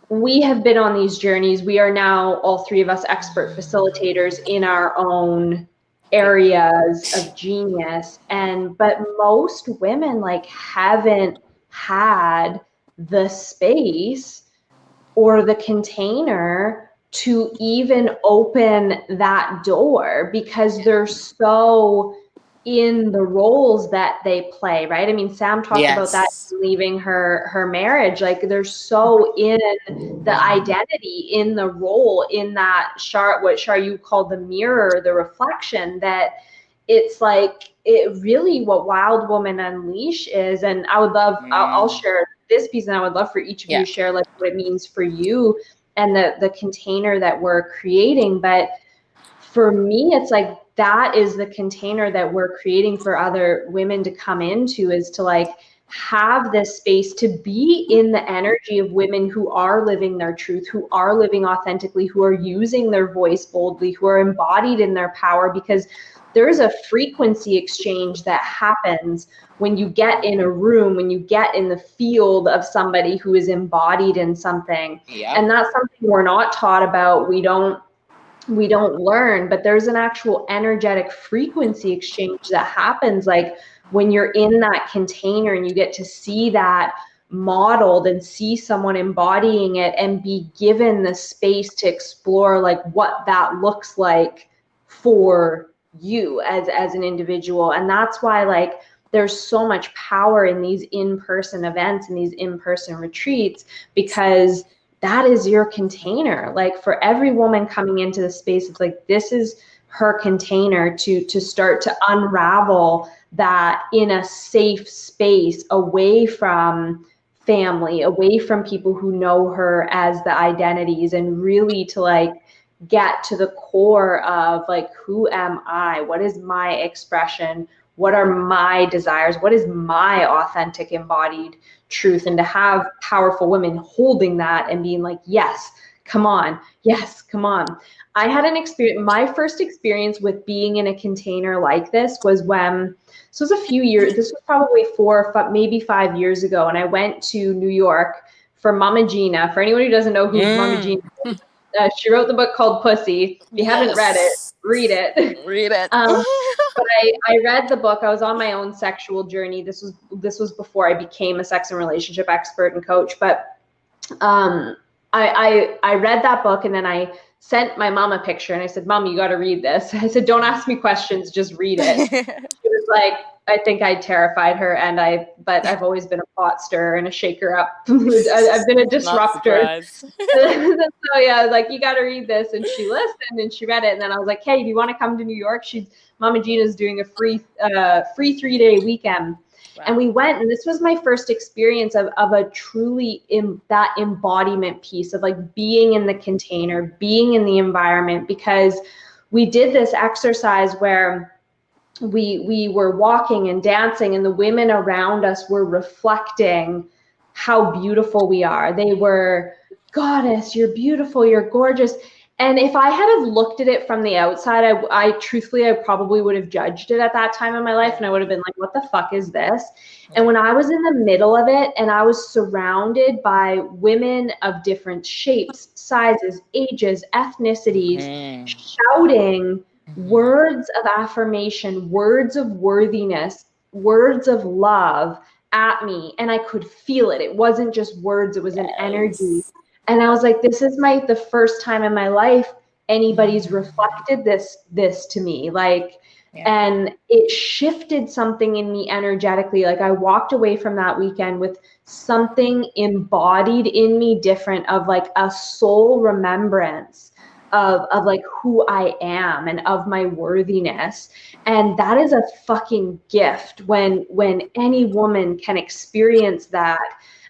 Speaker 1: we have been on these journeys. We are now, all three of us, expert facilitators in our own areas of genius. But most women like haven't had the space or the container to even open that door, because they're so in the roles that they play, right? I mean, Sam talked about that leaving her marriage. Like they're so in the identity, in the role, in that what Char you called the mirror, the reflection, that it's like it really what Wild Woman Unleash is. And I would love, I'll share this piece, and I would love for each of you to share like what it means for you and the container that we're creating. But for me, it's like that is the container that we're creating for other women to come into, is to like have this space to be in the energy of women who are living their truth, who are living authentically, who are using their voice boldly, who are embodied in their power. Because there's a frequency exchange that happens when you get in a room, when you get in the field of somebody who is embodied in something. And that's something we're not taught about. We don't learn, but there's an actual energetic frequency exchange that happens like when you're in that container and you get to see that modeled and see someone embodying it and be given the space to explore like what that looks like for you as an individual. And that's why like there's so much power in these in-person events and these in-person retreats, because that is your container. Like for every woman coming into the space, it's like this is her container to start to unravel that in a safe space, away from family, away from people who know her as the identities, and really to like get to the core of like, who am I? What is my expression? What are my desires? What is my authentic embodied truth? And to have powerful women holding that and being like, yes, come on. Yes, come on. I had an experience, my first experience with being in a container like this was when, this was a few years, this was probably 5 years ago. And I went to New York for Mama Gina. For anyone who doesn't know who Mama Gina is, she wrote the book called Pussy. If you haven't read it, read it.
Speaker 2: Read it.
Speaker 1: But I read the book. I was on my own sexual journey. This was before I became a sex and relationship expert and coach. But I read that book, and then I sent my mom a picture, and I said, "Mom, you got to read this." I said, "Don't ask me questions, just read it." She was like, I think I terrified her, but I've always been a pot stirrer and a shaker up. I've been a disruptor. So yeah, I was like, you got to read this. And she listened and she read it. And then I was like, hey, do you want to come to New York? Mama Gina's doing a free 3-day weekend.
Speaker 2: Wow.
Speaker 1: And we went, and this was my first experience of a truly that embodiment piece of like being in the container, being in the environment, because we did this exercise where we were walking and dancing, and the women around us were reflecting how beautiful we are. They were, goddess, you're beautiful, you're gorgeous. And if I had have looked at it from the outside, I truthfully, I probably would have judged it at that time in my life. And I would have been like, what the fuck is this? And when I was in the middle of it and I was surrounded by women of different shapes, sizes, ages, ethnicities, shouting words of affirmation, words of worthiness, words of love at me, and I could feel it. It wasn't just words, it was an energy. And I was like, this is the first time in my life anybody's reflected this to me. Like, and it shifted something in me energetically. Like I walked away from that weekend with something embodied in me different, of like a soul remembrance of like who I am and of my worthiness. And that is a fucking gift when any woman can experience that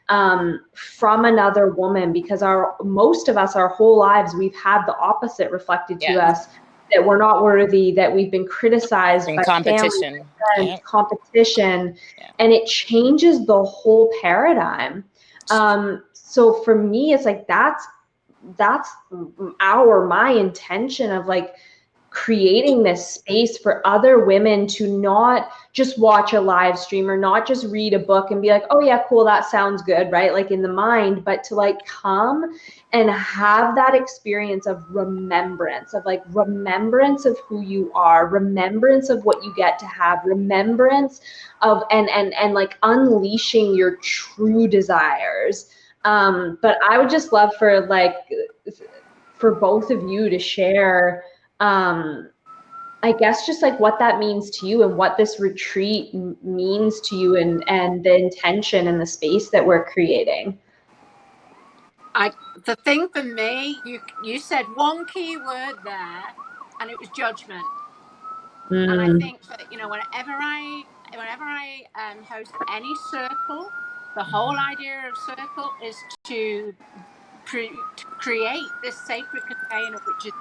Speaker 1: from another woman, because most of us, our whole lives, we've had the opposite reflected to us, that we're not worthy, that we've been criticized by
Speaker 2: competition,
Speaker 1: family, friends, competition, and it changes the whole paradigm. So for me, it's like that's my intention of like creating this space for other women to not just watch a live stream or not just read a book and be like, oh yeah, cool, that sounds good, right? Like in the mind, but to like come and have that experience of remembrance, of like remembrance of who you are, remembrance of what you get to have, remembrance of and like unleashing your true desires. But I would just love for both of you to share, I guess, just like what that means to you and what this retreat means to you, and the intention and the space that we're creating.
Speaker 3: The thing for me, you said one key word there, and it was judgment. And I think that, you know, whenever I host any circle, the whole idea of circle is to create this sacred container which is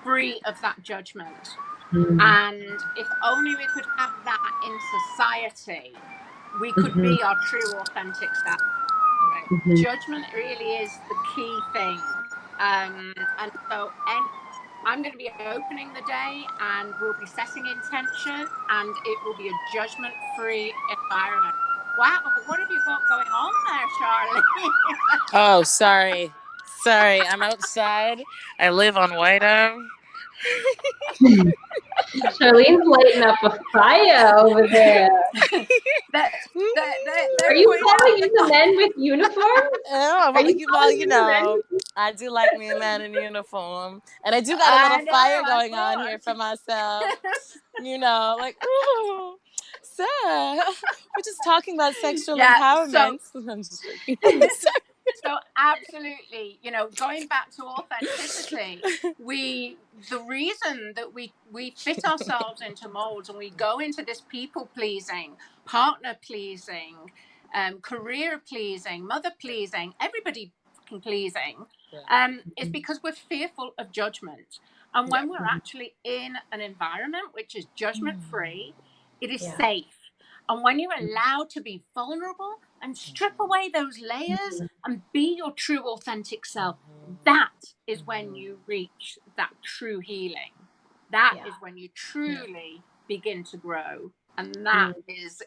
Speaker 3: free of that judgment. And if only we could have that in society, we could be our true authentic self. Right? Judgment really is the key thing. And so I'm going to be opening the day, and we'll be setting intention, and it will be a judgment-free environment. Wow, what have you got going on there, Charlie?
Speaker 2: Oh, sorry. I'm outside. I live on White Ave.
Speaker 1: Charlene's lighting up a fire over there. Are you calling in the men with uniforms?
Speaker 2: Well, you know, I do like me a man in uniform, and I do got a little fire going on here for myself. You know, like, ooh, sir, we're just talking about sexual empowerment. I'm just joking.
Speaker 3: So absolutely, you know, going back to authenticity, the reason that we fit ourselves into molds and we go into this people pleasing, partner pleasing, career pleasing, mother pleasing, everybody fucking pleasing, is because we're fearful of judgment. And when we're actually in an environment which is judgment free, it is safe. And when you're allowed to be vulnerable and strip away those layers and be your true authentic self, that is when you reach that true healing. That is when you truly begin to grow. And that is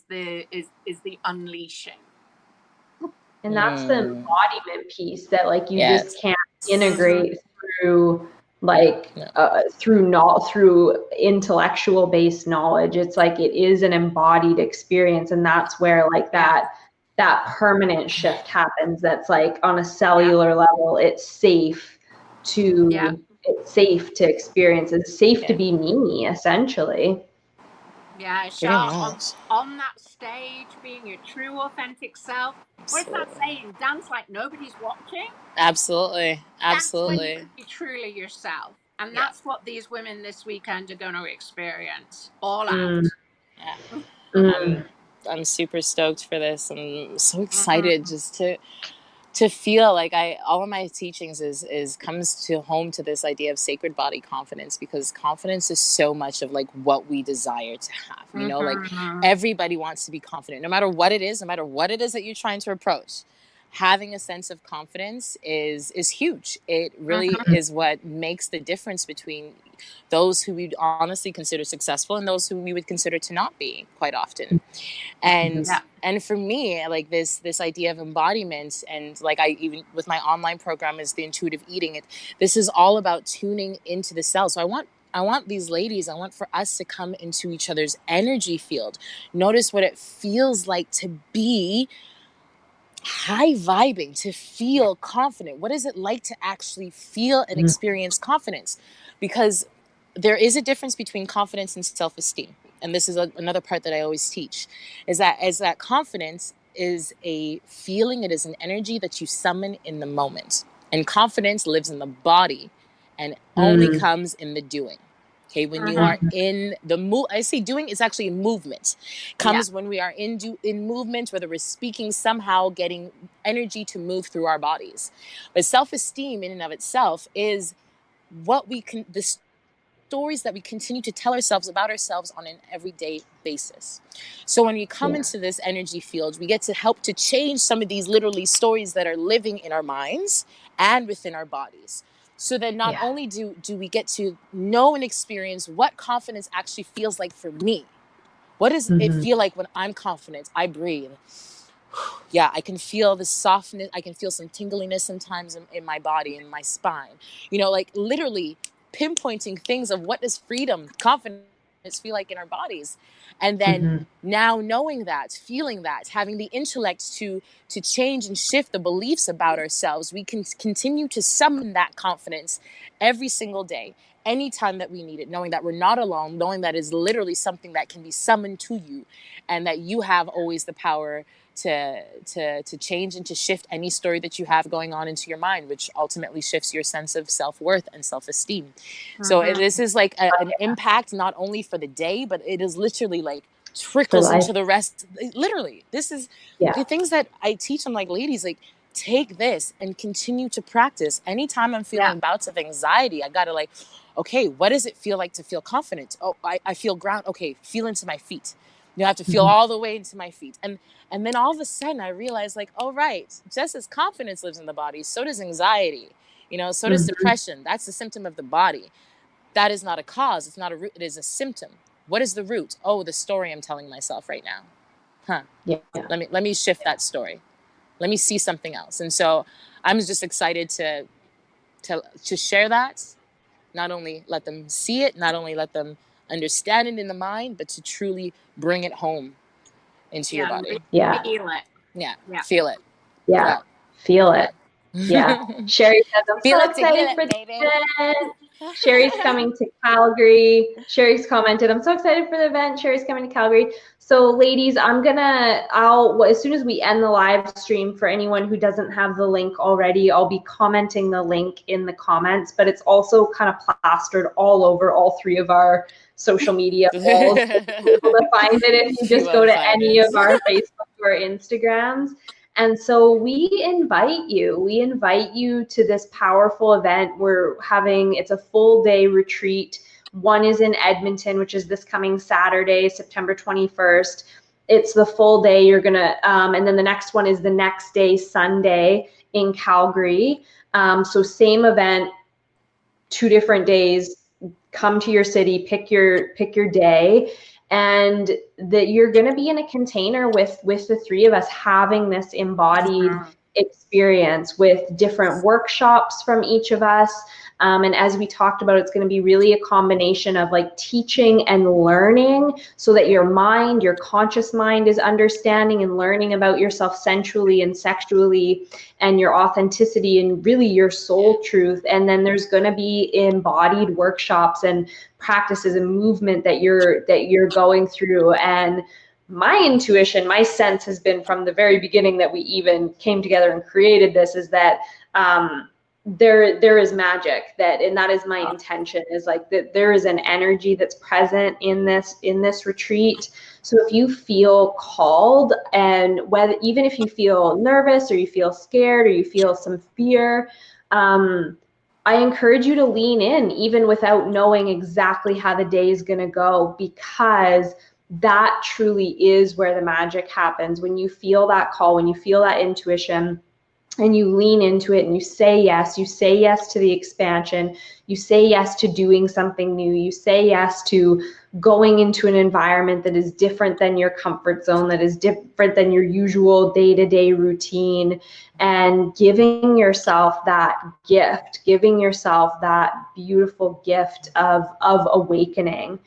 Speaker 3: the unleashing.
Speaker 1: And that's the embodiment piece that like you just can't integrate through like through intellectual based knowledge. It's like it is an embodied experience, and that's where like that permanent shift happens. That's like on a cellular level, it's safe to experience. It's safe to be me, essentially.
Speaker 3: Yeah, Char, on that stage, being your true authentic self. What is that saying? Dance like nobody's watching?
Speaker 2: Absolutely.
Speaker 3: That's when you can be truly yourself. And that's what these women this weekend are going to experience all out.
Speaker 2: I'm super stoked for this. I'm so excited just to feel like all of my teachings is comes to home to this idea of sacred body confidence, because confidence is so much of like what we desire to have. You know, like everybody wants to be confident, no matter what it is that you're trying to approach. Having a sense of confidence is huge. It really is what makes the difference between those who we honestly consider successful and those who we would consider to not be quite often. And for me, like this idea of embodiment, and like I even with my online program is the intuitive eating, this is all about tuning into the cell. So I want these ladies, I want for us to come into each other's energy field, notice what it feels like to be high vibing, to feel confident. What is it like to actually feel and experience confidence? Because there is a difference between confidence and self-esteem. And this is another part that I always teach, is that confidence is a feeling, it is an energy that you summon in the moment. And confidence lives in the body and only comes in the doing. Okay, when you are in the I say doing is actually a movement. Comes when we are in movement, whether we're speaking, somehow getting energy to move through our bodies. But self-esteem in and of itself is what the stories that we continue to tell ourselves about ourselves on an everyday basis. So when we come into this energy field, we get to help to change some of these literally stories that are living in our minds and within our bodies. So that not only do we get to know and experience what confidence actually feels like for me. What does it feel like when I'm confident? I breathe. Yeah, I can feel the softness. I can feel some tingliness sometimes in my body, in my spine. You know, like literally pinpointing things of what does freedom, confidence feel like in our bodies. And then now knowing that, feeling that, having the intellect to change and shift the beliefs about ourselves, we can continue to summon that confidence every single day, anytime that we need it, knowing that we're not alone, knowing that is literally something that can be summoned to you, and that you have always the power to change and to shift any story that you have going on into your mind, which ultimately shifts your sense of self-worth and self-esteem. So this is like an impact not only for the day, but it is literally like trickles into the rest. Literally, this is the things that I teach. I'm like, ladies, like, take this and continue to practice. Anytime I'm feeling bouts of anxiety, I gotta like, okay, what does it feel like to feel confident? Oh, I feel ground. Okay, feel into my feet. You have to feel all the way into my feet. And then all of a sudden I realized, like, oh, right, just as confidence lives in the body, so does anxiety. You know, so does depression. That's a symptom of the body. That is not a cause. It's not a root. It is a symptom. What is the root? Oh, the story I'm telling myself right now. Let me shift that story. Let me see something else. And so I'm just excited to share that. Not only let them see it, not only let them understand it in the mind, but to truly bring it home into your body.
Speaker 3: Feel it.
Speaker 2: Feel it.
Speaker 1: Feel it. Sherry says, I'm
Speaker 2: feel
Speaker 1: so
Speaker 2: it
Speaker 1: excited
Speaker 2: to
Speaker 1: for
Speaker 2: it, baby.
Speaker 1: the event. Sherry's coming to Calgary. Sherry's commented, I'm so excited for the event. Sherry's coming to Calgary. So ladies, as soon as we end the live stream, for anyone who doesn't have the link already, I'll be commenting the link in the comments, but it's also kind of plastered all over all three of our social media walls. You'll be able to find it if you just go to any of our Facebook or Instagrams. And so we invite you to this powerful event. It's a full day retreat. One is in Edmonton, which is this coming Saturday, September 21st. It's the full day. You're gonna, and then the next one is the next day, Sunday, in Calgary. So same event, 2 different days. Come to your city, pick your day, and that you're going to be in a container with the three of us, having this embodied experience with different workshops from each of us. And as we talked about, it's going to be really a combination of like teaching and learning, so that your mind, your conscious mind, is understanding and learning about yourself sensually and sexually, and your authenticity and really your soul truth. And then there's going to be embodied workshops and practices and movement that you're going through. And my intuition, my sense has been from the very beginning that we even came together and created this, is that there is magic and that is my intention, is like that there is an energy that's present in this retreat. So if you feel called, and whether, even if you feel nervous or you feel scared or you feel some fear, I encourage you to lean in, even without knowing exactly how the day is going to go, because that truly is where the magic happens. When you feel that call, when you feel that intuition, and you lean into it and you say yes to the expansion, you say yes to doing something new, you say yes to going into an environment that is different than your comfort zone, that is different than your usual day-to-day routine, and giving yourself that gift, giving yourself that beautiful gift of awakening.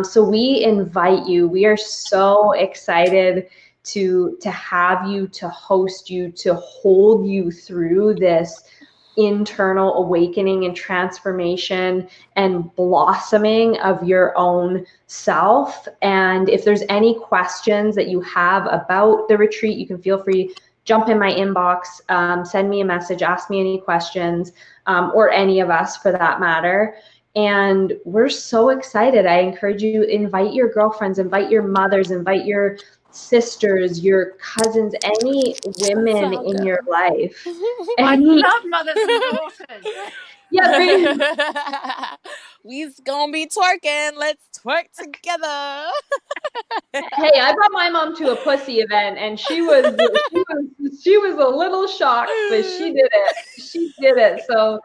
Speaker 1: So we invite you, we are so excited to have you, to host you, to hold you through this internal awakening and transformation and blossoming of your own self. And if there's any questions that you have about the retreat, you can feel free, jump in my inbox, send me a message, ask me any questions, or any of us for that matter. And we're so excited. I encourage you, invite your girlfriends, invite your mothers, invite your sisters, your cousins, any women in your life.
Speaker 3: I love mothers and daughters.
Speaker 1: Yeah,
Speaker 2: we's gonna be twerking. Let's twerk together.
Speaker 1: Hey, I brought my mom to a pussy event, and she was a little shocked, but she did it. She did it. So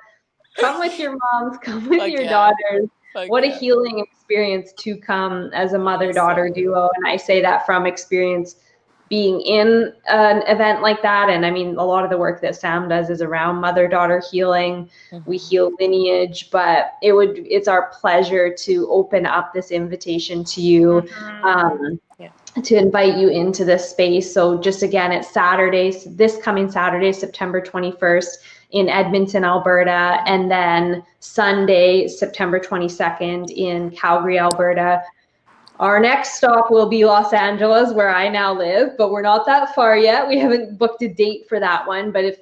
Speaker 1: come with your moms, come with your daughters. What a healing experience to come as a mother-daughter duo. And I say that from experience, being in an event like that. And I mean, a lot of the work that Sam does is around mother-daughter healing. We heal lineage, but it's our pleasure to open up this invitation to you, to invite you into this space. So just again, it's this coming Saturday, September 21st in Edmonton, Alberta, and then Sunday, September 22nd in Calgary, Alberta. Our next stop will be Los Angeles, where I now live, but we're not that far yet. We haven't booked a date for that one. But if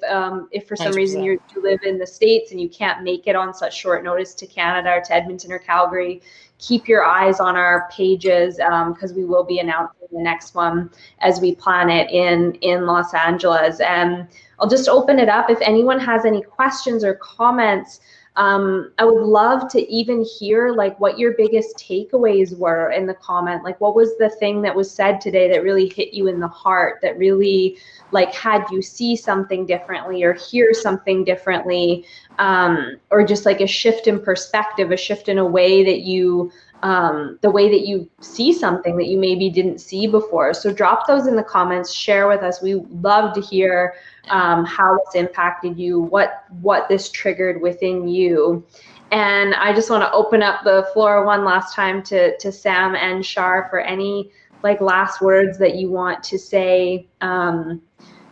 Speaker 1: for some 100%. Reason you live in the States and you can't make it on such short notice to Canada or to Edmonton or Calgary, keep your eyes on our pages, because we will be announcing the next one as we plan it in Los Angeles. And I'll just open it up. If anyone has any questions or comments, I would love to even hear like what your biggest takeaways were in the comment. Like, what was the thing that was said today that really hit you in the heart, that really like had you see something differently or hear something differently, or just like a shift in perspective, a shift in a way that you the way that you see something that you maybe didn't see before. So drop those in the comments, share with us. We love to hear how it's impacted you, what this triggered within you. And I just want to open up the floor one last time to Sam and Shar for any like last words that you want to say,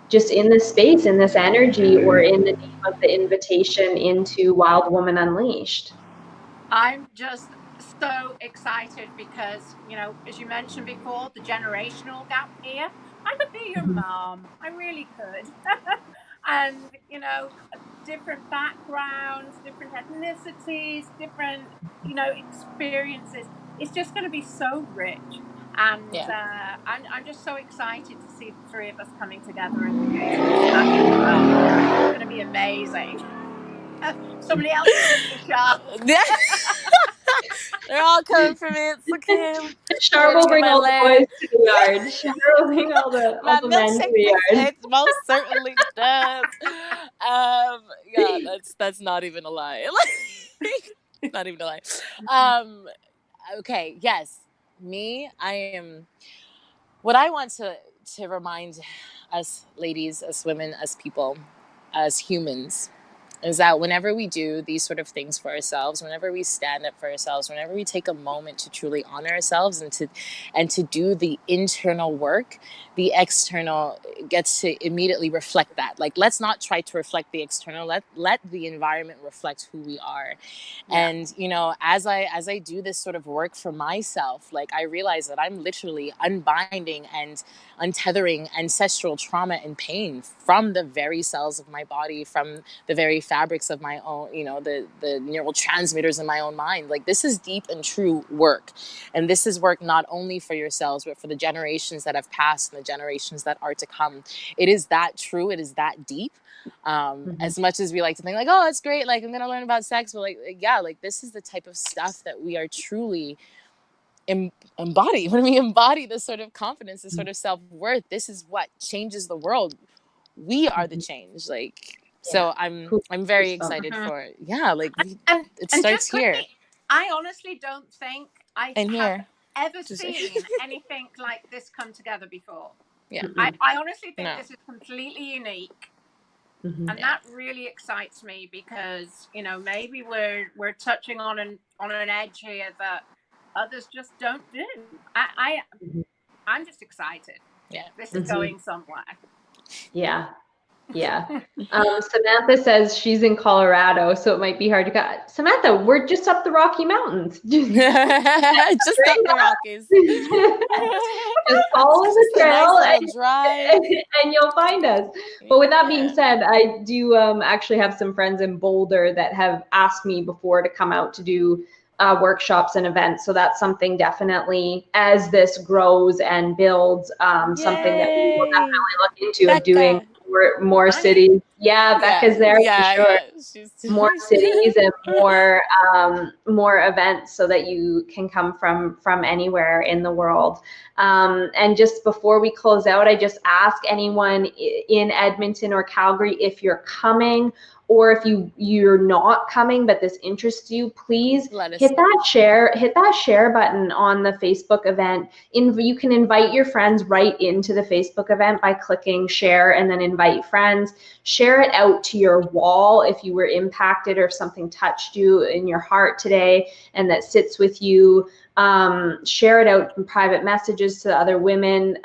Speaker 1: just in this space, in this energy, or in the name of the invitation into Wild Woman Unleashed.
Speaker 3: I'm just so excited because, you know, as you mentioned before, the generational gap here. I could be your mom. I really could. And, you know, different backgrounds, different ethnicities, different, you know, experiences. It's just going to be so rich. And I'm just so excited to see the three of us coming together and creating this magic. It's going to be amazing. Somebody else is in the shop.
Speaker 2: They're all coming for me. It's okay.
Speaker 1: Shar will bring all the boys to the yard. Shar will bring all the men to the yard.
Speaker 2: It most certainly does. Yeah, that's not even a lie. Not even a lie. Okay, yes. Me, I am. What I want to remind us ladies, as women, as people, as humans, is that whenever we do these sort of things for ourselves, whenever we stand up for ourselves, whenever we take a moment to truly honor ourselves and to do the internal work, the external gets to immediately reflect that. Like, let's not try to reflect the external. Let the environment reflect who we are. Yeah. And, you know, as I do this sort of work for myself, like, I realize that I'm literally unbinding and untethering ancestral trauma and pain from the very cells of my body, from the very fabrics of my own, you know, the neurotransmitters in my own mind. Like, this is deep and true work. And this is work not only for yourselves, but for the generations that have passed and the generations that are to come. It is that true. It is that deep. As much as we like to think like, oh, it's great, like I'm gonna learn about sex, but like yeah, like this is the type of stuff that we are truly embody. When we embody this sort of confidence, this sort of self-worth, this is what changes the world. We are the change. Like, so I'm very excited for it. Yeah, like it starts here.
Speaker 4: I honestly don't think I have ever seen anything like this come together before.
Speaker 2: Yeah,
Speaker 4: I honestly think this is completely unique. And that really excites me because, you know, maybe we're touching on an edge here that others just don't do. I'm just excited.
Speaker 2: Yeah,
Speaker 4: this is going somewhere.
Speaker 1: Yeah. Samantha says she's in Colorado, so it might be hard to get. Samantha, we're just up the Rocky Mountains. Just
Speaker 2: up the Rockies.
Speaker 1: Just follow the trail and you'll find us. But with that being said, I do actually have some friends in Boulder that have asked me before to come out to do workshops and events. So that's something definitely, as this grows and builds, something that we will definitely look into of doing more cities. Yeah, Becca's there for sure. More cities and more events so that you can come from anywhere in the world. And just before we close out, I just ask anyone in Edmonton or Calgary, if you're coming or if you're not coming but this interests you, please hit that share button on the Facebook event. You can invite your friends right into the Facebook event by clicking share and then invite friends. Share it out to your wall if you were impacted or if something touched you in your heart today and that sits with you. Share it out in private messages to other women.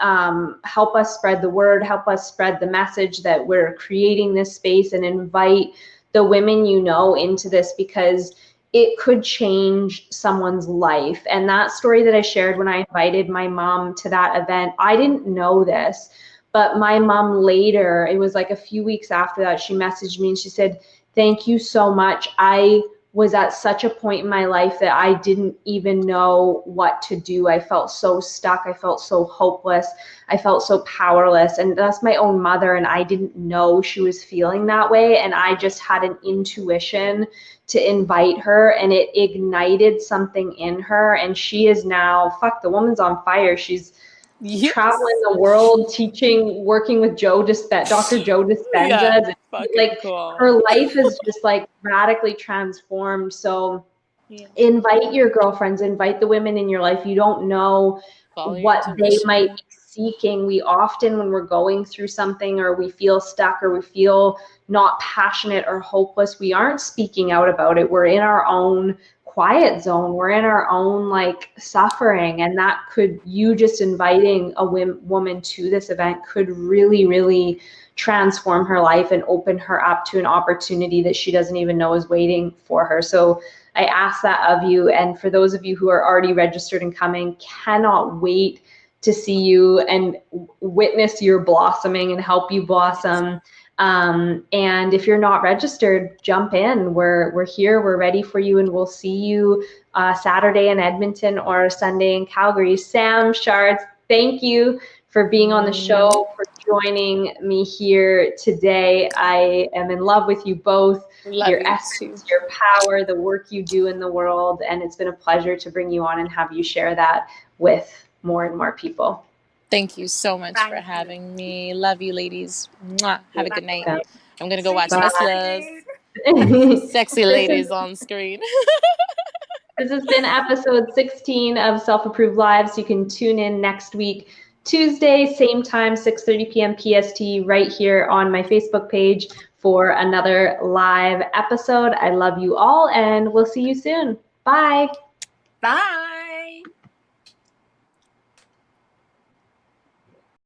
Speaker 1: Help us spread the word, help us spread the message that we're creating this space, and invite the women you know into this, because it could change someone's life. And that story that I shared when I invited my mom to that event, I didn't know this, but my mom later, it was like a few weeks after that, she messaged me and she said, "Thank you so much. I was at such a point in my life that I didn't even know what to do. I felt so stuck. I felt so hopeless. I felt so powerless." And that's my own mother, and I didn't know she was feeling that way. And I just had an intuition to invite her, and it ignited something in her. And she is now, the woman's on fire. She's traveling the world, teaching, working with Dr. Joe Dispenza. Like cool. Her life is just like radically transformed. So invite your girlfriends, invite the women in your life. You don't know what they might be seeking. We often, when we're going through something or we feel stuck or we feel not passionate or hopeless, we aren't speaking out about it. We're in our own quiet zone. We're in our own like suffering, and that could, you just inviting a woman to this event could really, really transform her life and open her up to an opportunity that she doesn't even know is waiting for her. So I ask that of you. And for those of you who are already registered and coming, cannot wait to see you and witness your blossoming and help you blossom. And if you're not registered, jump in. We're here, we're ready for you, and we'll see you Saturday in Edmonton or Sunday in Calgary. Sam, Shards, thank you for being on the show, for joining me here today. I am in love with you both. Your essence, your power, the work you do in the world, and it's been a pleasure to bring you on and have you share that with more and more people.
Speaker 2: Thank you so much for having me. Love you, ladies. Mwah. Have a good night. I'm going to go watch Hustlers. Sexy ladies on screen.
Speaker 1: This has been episode 16 of Self-Approved Lives. You can tune in next week, Tuesday, same time, 6:30 p.m. PST, right here on my Facebook page for another live episode. I love you all, and we'll see you soon. Bye.
Speaker 4: Bye.